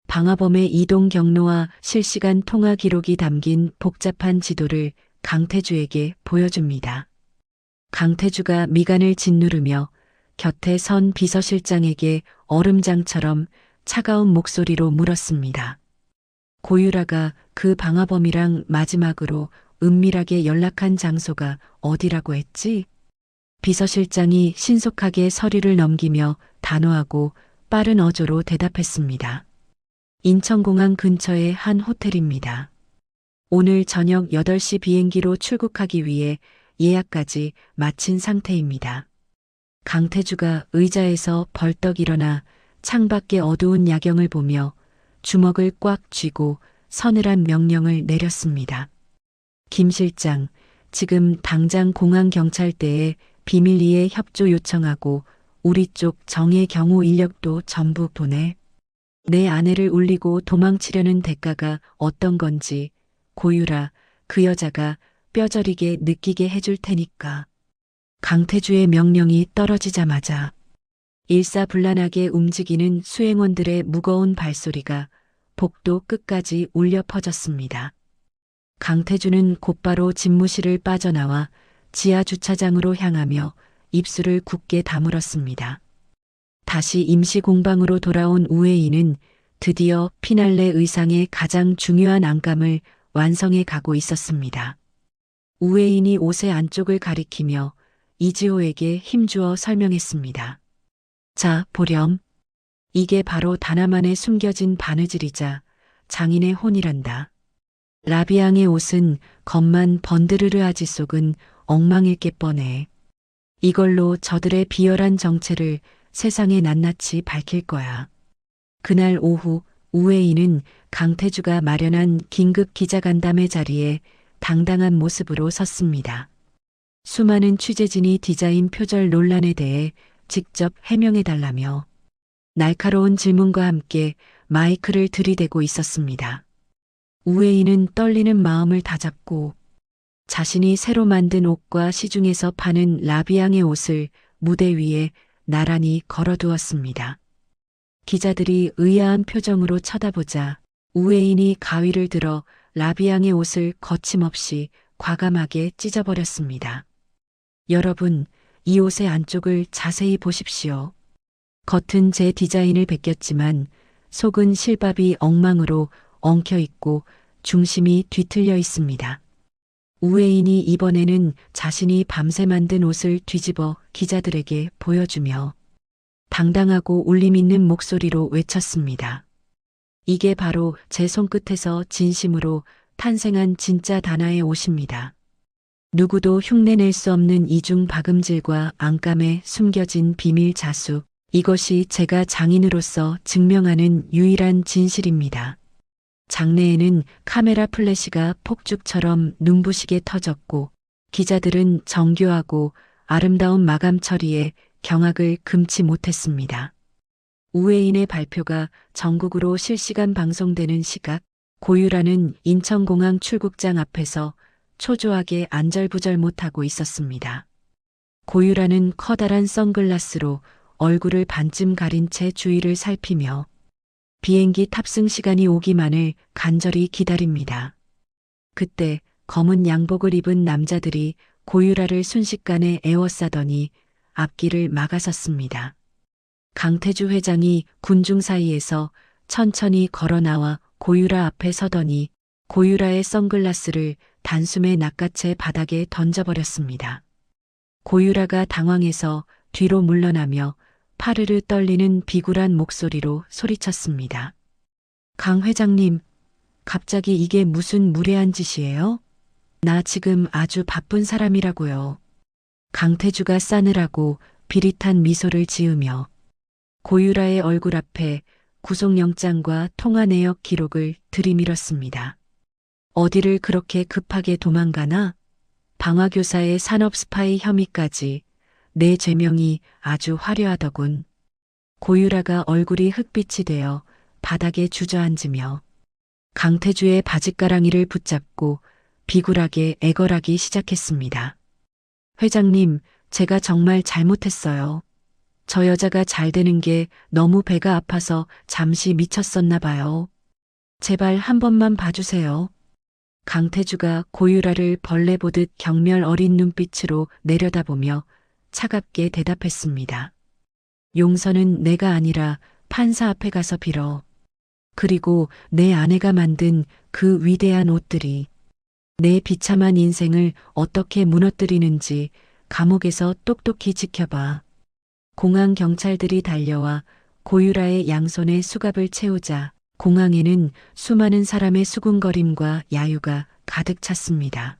방화범의 이동 경로와 실시간 통화 기록이 담긴 복잡한 지도를 강태주에게 보여줍니다. 강태주가 미간을 짓누르며 곁에 선 비서실장에게 얼음장처럼 차가운 목소리로 물었습니다. 고유라가 그 방화범이랑 마지막으로 은밀하게 연락한 장소가 어디라고 했지? 비서실장이 신속하게 서류를 넘기며 단호하고 빠른 어조로 대답했습니다. 인천공항 근처의 한 호텔입니다. 오늘 저녁 8시 비행기로 출국하기 위해 예약까지 마친 상태입니다. 강태주가 의자에서 벌떡 일어나 창밖의 어두운 야경을 보며 주먹을 꽉 쥐고 서늘한 명령을 내렸습니다. 김 실장, 지금 당장 공항경찰대에 비밀리에 협조 요청하고 우리 쪽 정예 경호 인력도 전부 보내. 내 아내를 울리고 도망치려는 대가가 어떤 건지 고유라, 그 여자가 뼈저리게 느끼게 해줄 테니까. 강태주의 명령이 떨어지자마자 일사불란하게 움직이는 수행원들의 무거운 발소리가 복도 끝까지 울려 퍼졌습니다. 강태주는 곧바로 집무실을 빠져나와 지하 주차장으로 향하며 입술을 굳게 다물었습니다. 다시 임시 공방으로 돌아온 우회인은 드디어 피날레 의상의 가장 중요한 안감을 완성해 가고 있었습니다. 우회인이 옷의 안쪽을 가리키며 이지호에게 힘주어 설명했습니다. 자, 보렴. 이게 바로 다나만에 숨겨진 바느질이자 장인의 혼이란다. 라비앙의 옷은 겉만 번드르르하지 속은 엉망일 게 뻔해. 이걸로 저들의 비열한 정체를 세상에 낱낱이 밝힐 거야. 그날 오후 우웨이는 강태주가 마련한 긴급 기자간담회 자리에 당당한 모습으로 섰습니다. 수많은 취재진이 디자인 표절 논란에 대해 직접 해명해달라며 날카로운 질문과 함께 마이크를 들이대고 있었습니다. 우웨이는 떨리는 마음을 다잡고 자신이 새로 만든 옷과 시중에서 파는 라비앙의 옷을 무대 위에 나란히 걸어두었습니다. 기자들이 의아한 표정으로 쳐다보자 우웨인이 가위를 들어 라비앙의 옷을 거침없이 과감하게 찢어버렸습니다. 여러분, 이 옷의 안쪽을 자세히 보십시오. 겉은 제 디자인을 베꼈지만 속은 실밥이 엉망으로 엉켜 있고 중심이 뒤틀려 있습니다. 우웨인이 이번에는 자신이 밤새 만든 옷을 뒤집어 기자들에게 보여주며 당당하고 울림 있는 목소리로 외쳤습니다. 이게 바로 제 손끝에서 진심으로 탄생한 진짜 다나의 옷입니다. 누구도 흉내낼 수 없는 이중 박음질과 안감에 숨겨진 비밀 자수, 이것이 제가 장인으로서 증명하는 유일한 진실입니다. 장내에는 카메라 플래시가 폭죽처럼 눈부시게 터졌고 기자들은 정교하고 아름다운 마감 처리에 경악을 금치 못했습니다. 우웨인의 발표가 전국으로 실시간 방송되는 시각, 고유라는 인천공항 출국장 앞에서 초조하게 안절부절 못하고 있었습니다. 고유라는 커다란 선글라스로 얼굴을 반쯤 가린 채 주위를 살피며 비행기 탑승 시간이 오기만을 간절히 기다립니다. 그때 검은 양복을 입은 남자들이 고유라를 순식간에 에워싸더니 앞길을 막아섰습니다. 강태주 회장이 군중 사이에서 천천히 걸어 나와 고유라 앞에 서더니 고유라의 선글라스를 단숨에 낚아채 바닥에 던져버렸습니다. 고유라가 당황해서 뒤로 물러나며 파르르 떨리는 비굴한 목소리로 소리쳤습니다. 강 회장님, 갑자기 이게 무슨 무례한 짓이에요? 나 지금 아주 바쁜 사람이라고요. 강태주가 싸늘하고 비릿한 미소를 지으며 고유라의 얼굴 앞에 구속영장과 통화 내역 기록을 들이밀었습니다. 어디를 그렇게 급하게 도망가나? 방화교사의 산업 스파이 혐의까지 내 죄명이 아주 화려하더군. 고유라가 얼굴이 흑빛이 되어 바닥에 주저앉으며 강태주의 바짓가랑이를 붙잡고 비굴하게 애걸하기 시작했습니다. 회장님, 제가 정말 잘못했어요. 저 여자가 잘 되는 게 너무 배가 아파서 잠시 미쳤었나 봐요. 제발 한 번만 봐주세요. 강태주가 고유라를 벌레 보듯 경멸 어린 눈빛으로 내려다보며 차갑게 대답했습니다. 용서는 내가 아니라 판사 앞에 가서 빌어. 그리고 내 아내가 만든 그 위대한 옷들이 내 비참한 인생을 어떻게 무너뜨리는지 감옥에서 똑똑히 지켜봐. 공항 경찰들이 달려와 고유라의 양손에 수갑을 채우자 공항에는 수많은 사람의 수군거림과 야유가 가득 찼습니다.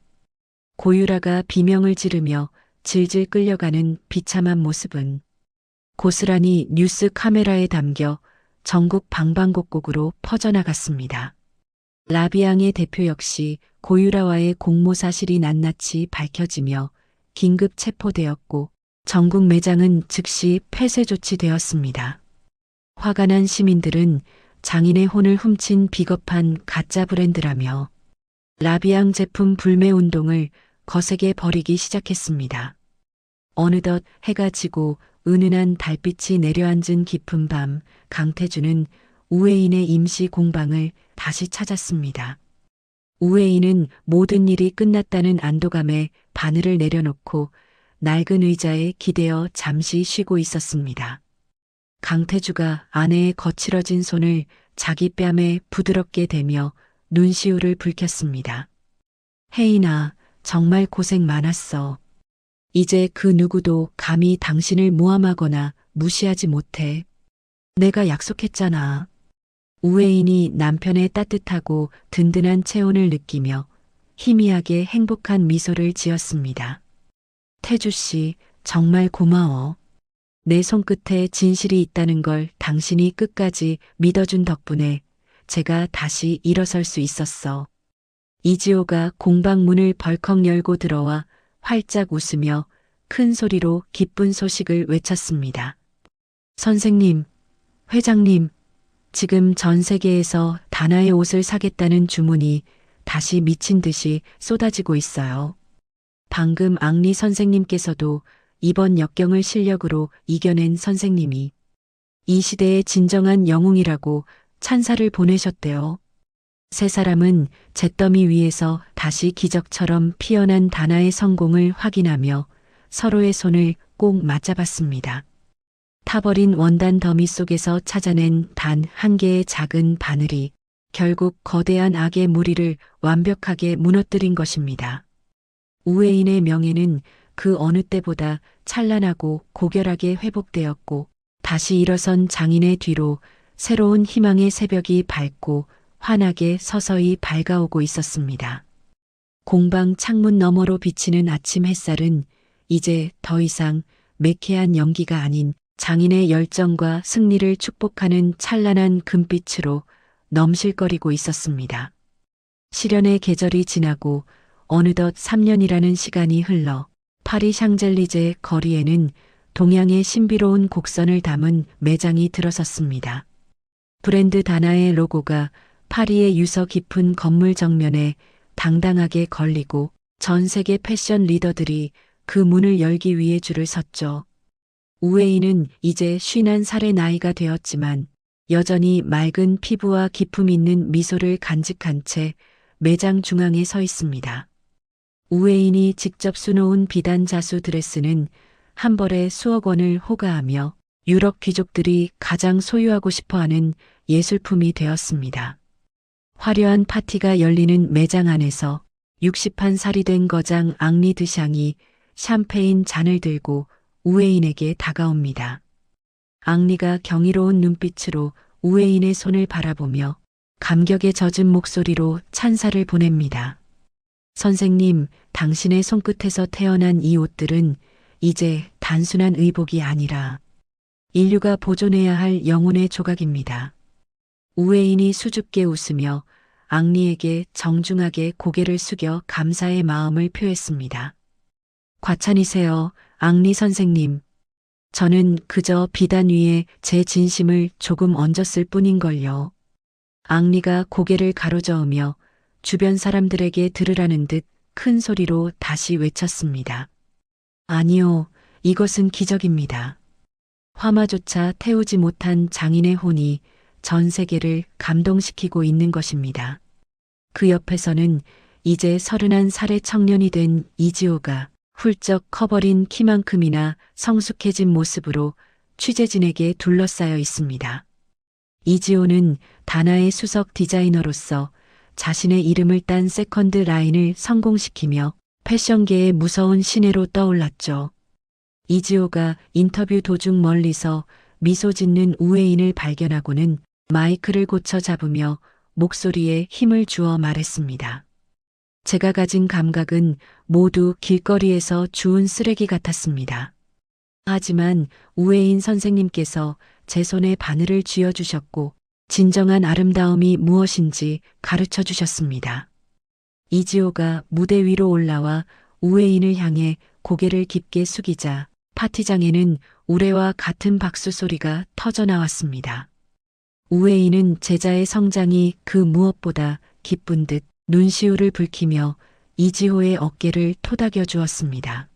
고유라가 비명을 지르며 질질 끌려가는 비참한 모습은 고스란히 뉴스 카메라에 담겨 전국 방방곡곡으로 퍼져나갔습니다. 라비앙의 대표 역시 고유라와의 공모 사실이 낱낱이 밝혀지며 긴급 체포되었고 전국 매장은 즉시 폐쇄 조치되었습니다. 화가 난 시민들은 장인의 혼을 훔친 비겁한 가짜 브랜드라며 라비앙 제품 불매 운동을 거세게 벌이기 시작했습니다. 어느덧 해가 지고 은은한 달빛이 내려앉은 깊은 밤, 강태주는 우웨인의 임시 공방을 다시 찾았습니다. 우웨인은 모든 일이 끝났다는 안도감에 바늘을 내려놓고 낡은 의자에 기대어 잠시 쉬고 있었습니다. 강태주가 아내의 거칠어진 손을 자기 뺨에 부드럽게 대며 눈시울을 붉혔습니다. 혜인아, 정말 고생 많았어. 이제 그 누구도 감히 당신을 모함하거나 무시하지 못해. 내가 약속했잖아. 우회인이 남편의 따뜻하고 든든한 체온을 느끼며 희미하게 행복한 미소를 지었습니다. 태주 씨, 정말 고마워. 내 손끝에 진실이 있다는 걸 당신이 끝까지 믿어준 덕분에 제가 다시 일어설 수 있었어. 이지호가 공방문을 벌컥 열고 들어와 활짝 웃으며 큰 소리로 기쁜 소식을 외쳤습니다. 선생님, 회장님, 지금 전 세계에서 다나의 옷을 사겠다는 주문이 다시 미친 듯이 쏟아지고 있어요. 방금 앙리 선생님께서도 이번 역경을 실력으로 이겨낸 선생님이 이 시대의 진정한 영웅이라고 찬사를 보내셨대요. 세 사람은 잿더미 위에서 다시 기적처럼 피어난 다나의 성공을 확인하며 서로의 손을 꼭 맞잡았습니다. 타버린 원단 더미 속에서 찾아낸 단 한 개의 작은 바늘이 결국 거대한 악의 무리를 완벽하게 무너뜨린 것입니다. 우회인의 명예는 그 어느 때보다 찬란하고 고결하게 회복되었고 다시 일어선 장인의 뒤로 새로운 희망의 새벽이 밝고 환하게 서서히 밝아오고 있었습니다. 공방 창문 너머로 비치는 아침 햇살은 이제 더 이상 매캐한 연기가 아닌 장인의 열정과 승리를 축복하는 찬란한 금빛으로 넘실거리고 있었습니다. 시련의 계절이 지나고 어느덧 3년이라는 시간이 흘러 파리 샹젤리제 거리에는 동양의 신비로운 곡선을 담은 매장이 들어섰습니다. 브랜드 다나의 로고가 파리의 유서 깊은 건물 정면에 당당하게 걸리고 전 세계 패션 리더들이 그 문을 열기 위해 줄을 섰죠. 우웨이는 이제 51살의 나이가 되었지만 여전히 맑은 피부와 기품 있는 미소를 간직한 채 매장 중앙에 서 있습니다. 우웨인이 직접 수놓은 비단 자수 드레스는 한 벌에 수억 원을 호가하며 유럽 귀족들이 가장 소유하고 싶어하는 예술품이 되었습니다. 화려한 파티가 열리는 매장 안에서 61살이 된 거장 앙리 드샹이 샴페인 잔을 들고 우웨인에게 다가옵니다. 앙리가 경이로운 눈빛으로 우웨인의 손을 바라보며 감격에 젖은 목소리로 찬사를 보냅니다. 선생님, 당신의 손끝에서 태어난 이 옷들은 이제 단순한 의복이 아니라 인류가 보존해야 할 영혼의 조각입니다. 우웨인이 수줍게 웃으며 앙리에게 정중하게 고개를 숙여 감사의 마음을 표했습니다. 과찬이세요, 앙리 선생님. 저는 그저 비단 위에 제 진심을 조금 얹었을 뿐인걸요. 앙리가 고개를 가로저으며 주변 사람들에게 들으라는 듯 큰 소리로 다시 외쳤습니다. 아니요, 이것은 기적입니다. 화마조차 태우지 못한 장인의 혼이 전 세계를 감동시키고 있는 것입니다. 그 옆에서는 이제 31살의 청년이 된 이지호가 훌쩍 커버린 키만큼이나 성숙해진 모습으로 취재진에게 둘러싸여 있습니다. 이지호는 다나의 수석 디자이너로서 자신의 이름을 딴 세컨드 라인을 성공시키며 패션계의 무서운 신예로 떠올랐죠. 이지호가 인터뷰 도중 멀리서 미소 짓는 우회인을 발견하고는 마이크를 고쳐 잡으며 목소리에 힘을 주어 말했습니다. 제가 가진 감각은 모두 길거리에서 주운 쓰레기 같았습니다. 하지만 우회인 선생님께서 제 손에 바늘을 쥐어주셨고 진정한 아름다움이 무엇인지 가르쳐 주셨습니다. 이지호가 무대 위로 올라와 우회인을 향해 고개를 깊게 숙이자 파티장에는 우레와 같은 박수 소리가 터져 나왔습니다. 우회인은 제자의 성장이 그 무엇보다 기쁜 듯 눈시울을 붉히며 이지호의 어깨를 토닥여 주었습니다.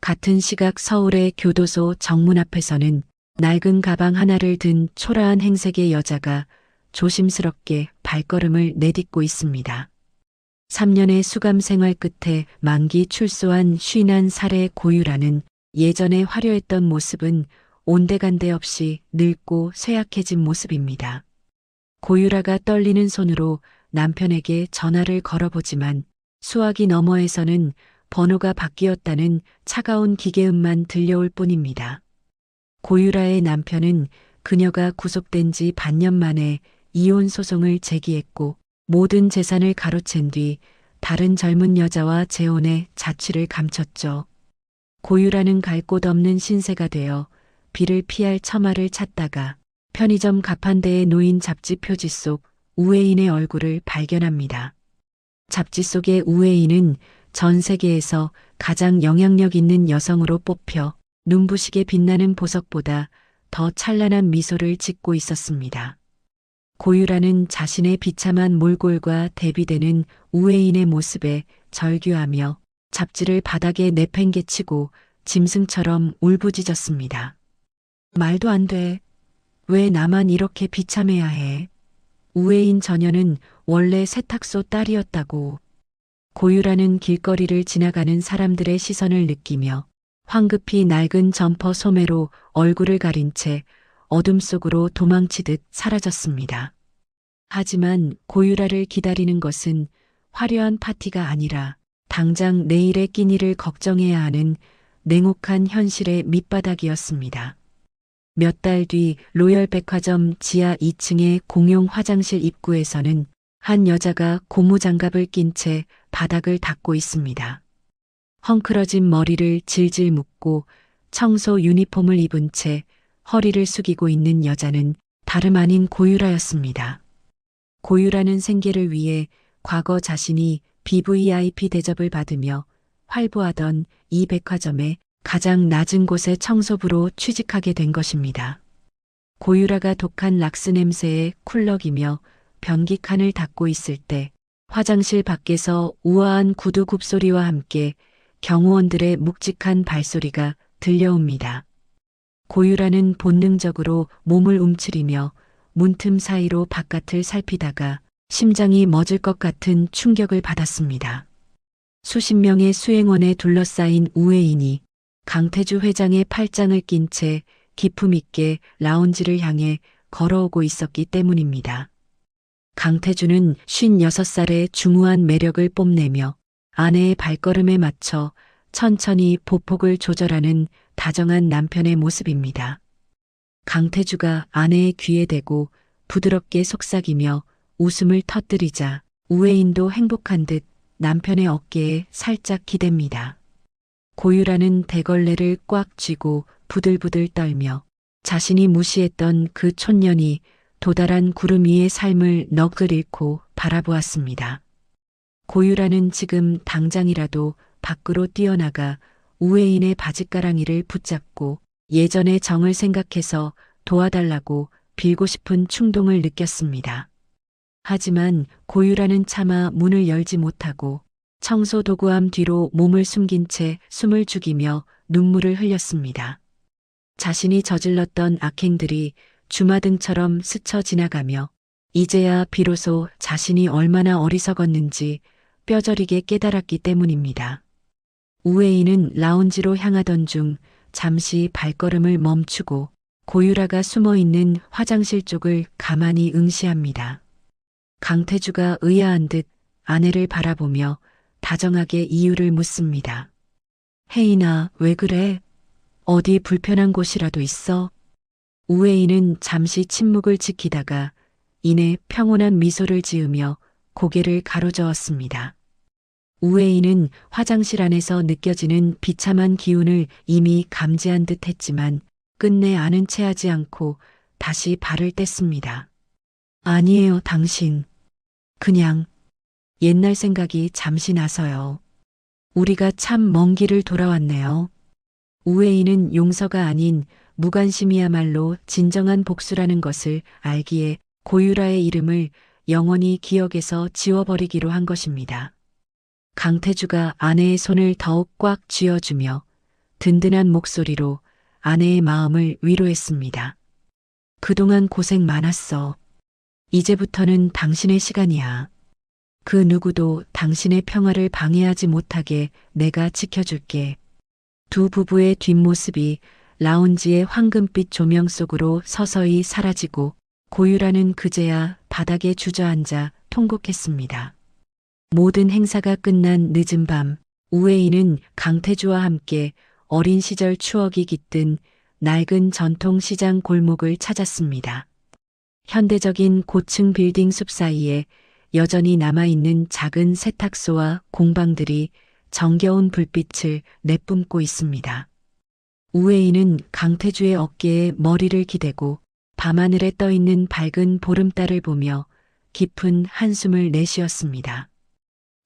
같은 시각 서울의 교도소 정문 앞에서는 낡은 가방 하나를 든 초라한 행색의 여자가 조심스럽게 발걸음을 내딛고 있습니다. 3년의 수감 생활 끝에 만기 출소한 51살의 고유라는 예전에 화려했던 모습은 온데간데 없이 늙고 쇠약해진 모습입니다. 고유라가 떨리는 손으로 남편에게 전화를 걸어보지만 수화기 너머에서는 번호가 바뀌었다는 차가운 기계음만 들려올 뿐입니다. 고유라의 남편은 그녀가 구속된 지 반년 만에 이혼 소송을 제기했고 모든 재산을 가로챈 뒤 다른 젊은 여자와 재혼해 자취를 감췄죠. 고유라는 갈 곳 없는 신세가 되어 비를 피할 처마를 찾다가 편의점 가판대에 놓인 잡지 표지 속 우회인의 얼굴을 발견합니다. 잡지 속의 우회인은 전 세계에서 가장 영향력 있는 여성으로 뽑혀 눈부시게 빛나는 보석보다 더 찬란한 미소를 짓고 있었습니다. 고유라는 자신의 비참한 몰골과 대비되는 우회인의 모습에 절규하며 잡지를 바닥에 내팽개치고 짐승처럼 울부짖었습니다. 말도 안 돼. 왜 나만 이렇게 비참해야 해? 우회인 저녀는 원래 세탁소 딸이었다고. 고유라는 길거리를 지나가는 사람들의 시선을 느끼며 황급히 낡은 점퍼 소매로 얼굴을 가린 채 어둠 속으로 도망치듯 사라졌습니다. 하지만 고유라를 기다리는 것은 화려한 파티가 아니라 당장 내일의 끼니를 걱정해야 하는 냉혹한 현실의 밑바닥이었습니다. 몇 달 뒤 로열 백화점 지하 2층의 공용 화장실 입구에서는 한 여자가 고무장갑을 낀 채 바닥을 닦고 있습니다. 헝클어진 머리를 질질 묶고 청소 유니폼을 입은 채 허리를 숙이고 있는 여자는 다름 아닌 고유라였습니다. 고유라는 생계를 위해 과거 자신이 BVIP 대접을 받으며 활보하던 이 백화점의 가장 낮은 곳의 청소부로 취직하게 된 것입니다. 고유라가 독한 락스 냄새에 쿨럭이며 변기칸을 닦고 있을 때 화장실 밖에서 우아한 구두 굽소리와 함께 경호원들의 묵직한 발소리가 들려옵니다. 고유라는 본능적으로 몸을 움츠리며 문틈 사이로 바깥을 살피다가 심장이 멎을 것 같은 충격을 받았습니다. 수십 명의 수행원에 둘러싸인 우회인이 강태주 회장의 팔짱을 낀 채 기품 있게 라운지를 향해 걸어오고 있었기 때문입니다. 강태주는 56살의 중후한 매력을 뽐내며 아내의 발걸음에 맞춰 천천히 보폭을 조절하는 다정한 남편의 모습입니다. 강태주가 아내의 귀에 대고 부드럽게 속삭이며 웃음을 터뜨리자 우회인도 행복한 듯 남편의 어깨에 살짝 기댑니다. 고유라는 대걸레를 꽉 쥐고 부들부들 떨며 자신이 무시했던 그 촌년이 도달한 구름 위의 삶을 넋을 잃고 바라보았습니다. 고유라는 지금 당장이라도 밖으로 뛰어나가 우회인의 바짓가랑이를 붙잡고 예전의 정을 생각해서 도와달라고 빌고 싶은 충동을 느꼈습니다. 하지만 고유라는 차마 문을 열지 못하고 청소 도구함 뒤로 몸을 숨긴 채 숨을 죽이며 눈물을 흘렸습니다. 자신이 저질렀던 악행들이 주마등처럼 스쳐 지나가며 이제야 비로소 자신이 얼마나 어리석었는지 뼈저리게 깨달았기 때문입니다. 우회인은 라운지로 향하던 중 잠시 발걸음을 멈추고 고유라가 숨어있는 화장실 쪽을 가만히 응시합니다. 강태주가 의아한 듯 아내를 바라보며 다정하게 이유를 묻습니다. 혜인아, 왜 그래? 어디 불편한 곳이라도 있어? 우회인은 잠시 침묵을 지키다가 이내 평온한 미소를 지으며 고개를 가로저었습니다. 우회인은 화장실 안에서 느껴지는 비참한 기운을 이미 감지한 듯 했지만 끝내 아는 체 하지 않고 다시 발을 뗐습니다. 아니에요, 당신. 그냥 옛날 생각이 잠시 나서요. 우리가 참 먼 길을 돌아왔네요. 우회인은 용서가 아닌 무관심이야말로 진정한 복수라는 것을 알기에 고유라의 이름을 영원히 기억에서 지워버리기로 한 것입니다. 강태주가 아내의 손을 더욱 꽉 쥐어주며 든든한 목소리로 아내의 마음을 위로했습니다. 그동안 고생 많았어. 이제부터는 당신의 시간이야. 그 누구도 당신의 평화를 방해하지 못하게 내가 지켜줄게. 두 부부의 뒷모습이 라운지의 황금빛 조명 속으로 서서히 사라지고 고유라는 그제야 바닥에 주저앉아 통곡했습니다. 모든 행사가 끝난 늦은 밤, 우회인은 강태주와 함께 어린 시절 추억이 깃든 낡은 전통시장 골목을 찾았습니다. 현대적인 고층 빌딩 숲 사이에 여전히 남아있는 작은 세탁소와 공방들이 정겨운 불빛을 내뿜고 있습니다. 우회인은 강태주의 어깨에 머리를 기대고 밤하늘에 떠있는 밝은 보름달을 보며 깊은 한숨을 내쉬었습니다.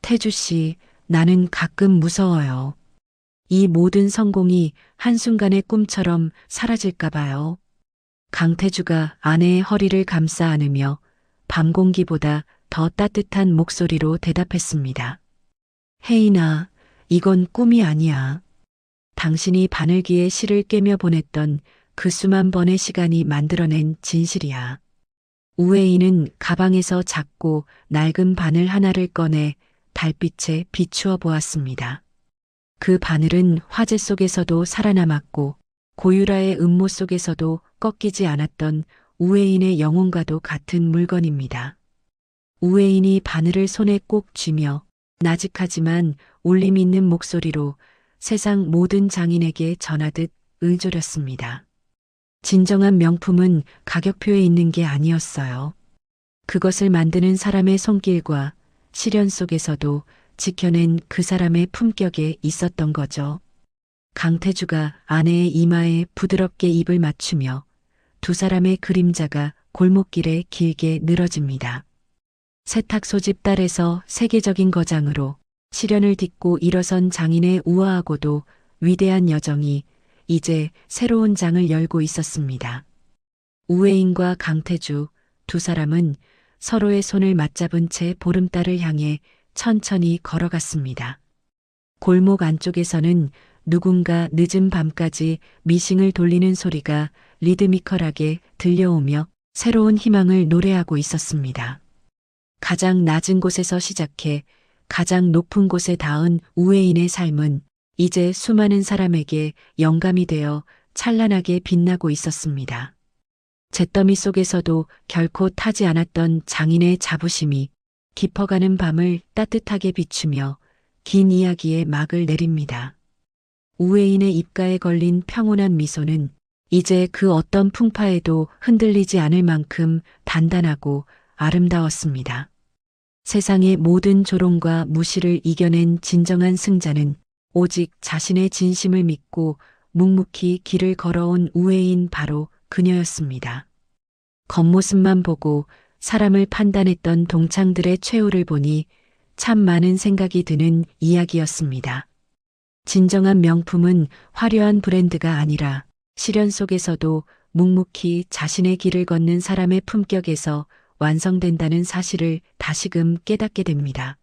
태주 씨, 나는 가끔 무서워요. 이 모든 성공이 한순간의 꿈처럼 사라질까 봐요. 강태주가 아내의 허리를 감싸 안으며 밤 공기보다 더 따뜻한 목소리로 대답했습니다. 혜인아, 이건 꿈이 아니야. 당신이 바늘기에 실을 꿰며 보냈던 그 수만 번의 시간이 만들어낸 진실이야. 우회인은 가방에서 작고 낡은 바늘 하나를 꺼내 달빛에 비추어 보았습니다. 그 바늘은 화재 속에서도 살아남았고 고유라의 음모 속에서도 꺾이지 않았던 우회인의 영혼과도 같은 물건입니다. 우회인이 바늘을 손에 꼭 쥐며 나직하지만 울림 있는 목소리로 세상 모든 장인에게 전하듯 을조렸습니다. 진정한 명품은 가격표에 있는 게 아니었어요. 그것을 만드는 사람의 손길과 시련 속에서도 지켜낸 그 사람의 품격에 있었던 거죠. 강태주가 아내의 이마에 부드럽게 입을 맞추며 두 사람의 그림자가 골목길에 길게 늘어집니다. 세탁소 집 딸에서 세계적인 거장으로 시련을 딛고 일어선 장인의 우아하고도 위대한 여정이 이제 새로운 장을 열고 있었습니다. 우회인과 강태주 두 사람은 서로의 손을 맞잡은 채 보름달을 향해 천천히 걸어갔습니다. 골목 안쪽에서는 누군가 늦은 밤까지 미싱을 돌리는 소리가 리드미컬하게 들려오며 새로운 희망을 노래하고 있었습니다. 가장 낮은 곳에서 시작해 가장 높은 곳에 닿은 우회인의 삶은 이제 수많은 사람에게 영감이 되어 찬란하게 빛나고 있었습니다. 잿더미 속에서도 결코 타지 않았던 장인의 자부심이 깊어가는 밤을 따뜻하게 비추며 긴 이야기에 막을 내립니다. 우회인의 입가에 걸린 평온한 미소는 이제 그 어떤 풍파에도 흔들리지 않을 만큼 단단하고 아름다웠습니다. 세상의 모든 조롱과 무시를 이겨낸 진정한 승자는 오직 자신의 진심을 믿고 묵묵히 길을 걸어온 우회인 바로 그녀였습니다. 겉모습만 보고 사람을 판단했던 동창들의 최후를 보니 참 많은 생각이 드는 이야기였습니다. 진정한 명품은 화려한 브랜드가 아니라 시련 속에서도 묵묵히 자신의 길을 걷는 사람의 품격에서 완성된다는 사실을 다시금 깨닫게 됩니다.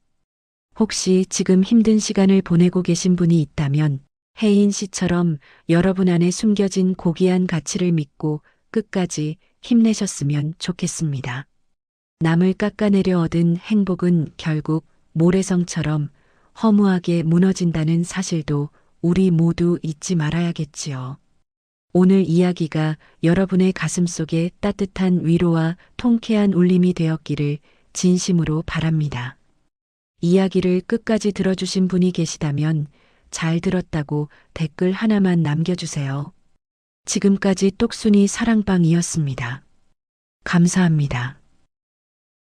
혹시 지금 힘든 시간을 보내고 계신 분이 있다면 혜인 씨처럼 여러분 안에 숨겨진 고귀한 가치를 믿고 끝까지 힘내셨으면 좋겠습니다. 남을 깎아내려 얻은 행복은 결국 모래성처럼 허무하게 무너진다는 사실도 우리 모두 잊지 말아야겠지요. 오늘 이야기가 여러분의 가슴속에 따뜻한 위로와 통쾌한 울림이 되었기를 진심으로 바랍니다. 이야기를 끝까지 들어주신 분이 계시다면 잘 들었다고 댓글 하나만 남겨주세요. 지금까지 똑순이 사랑방이었습니다. 감사합니다.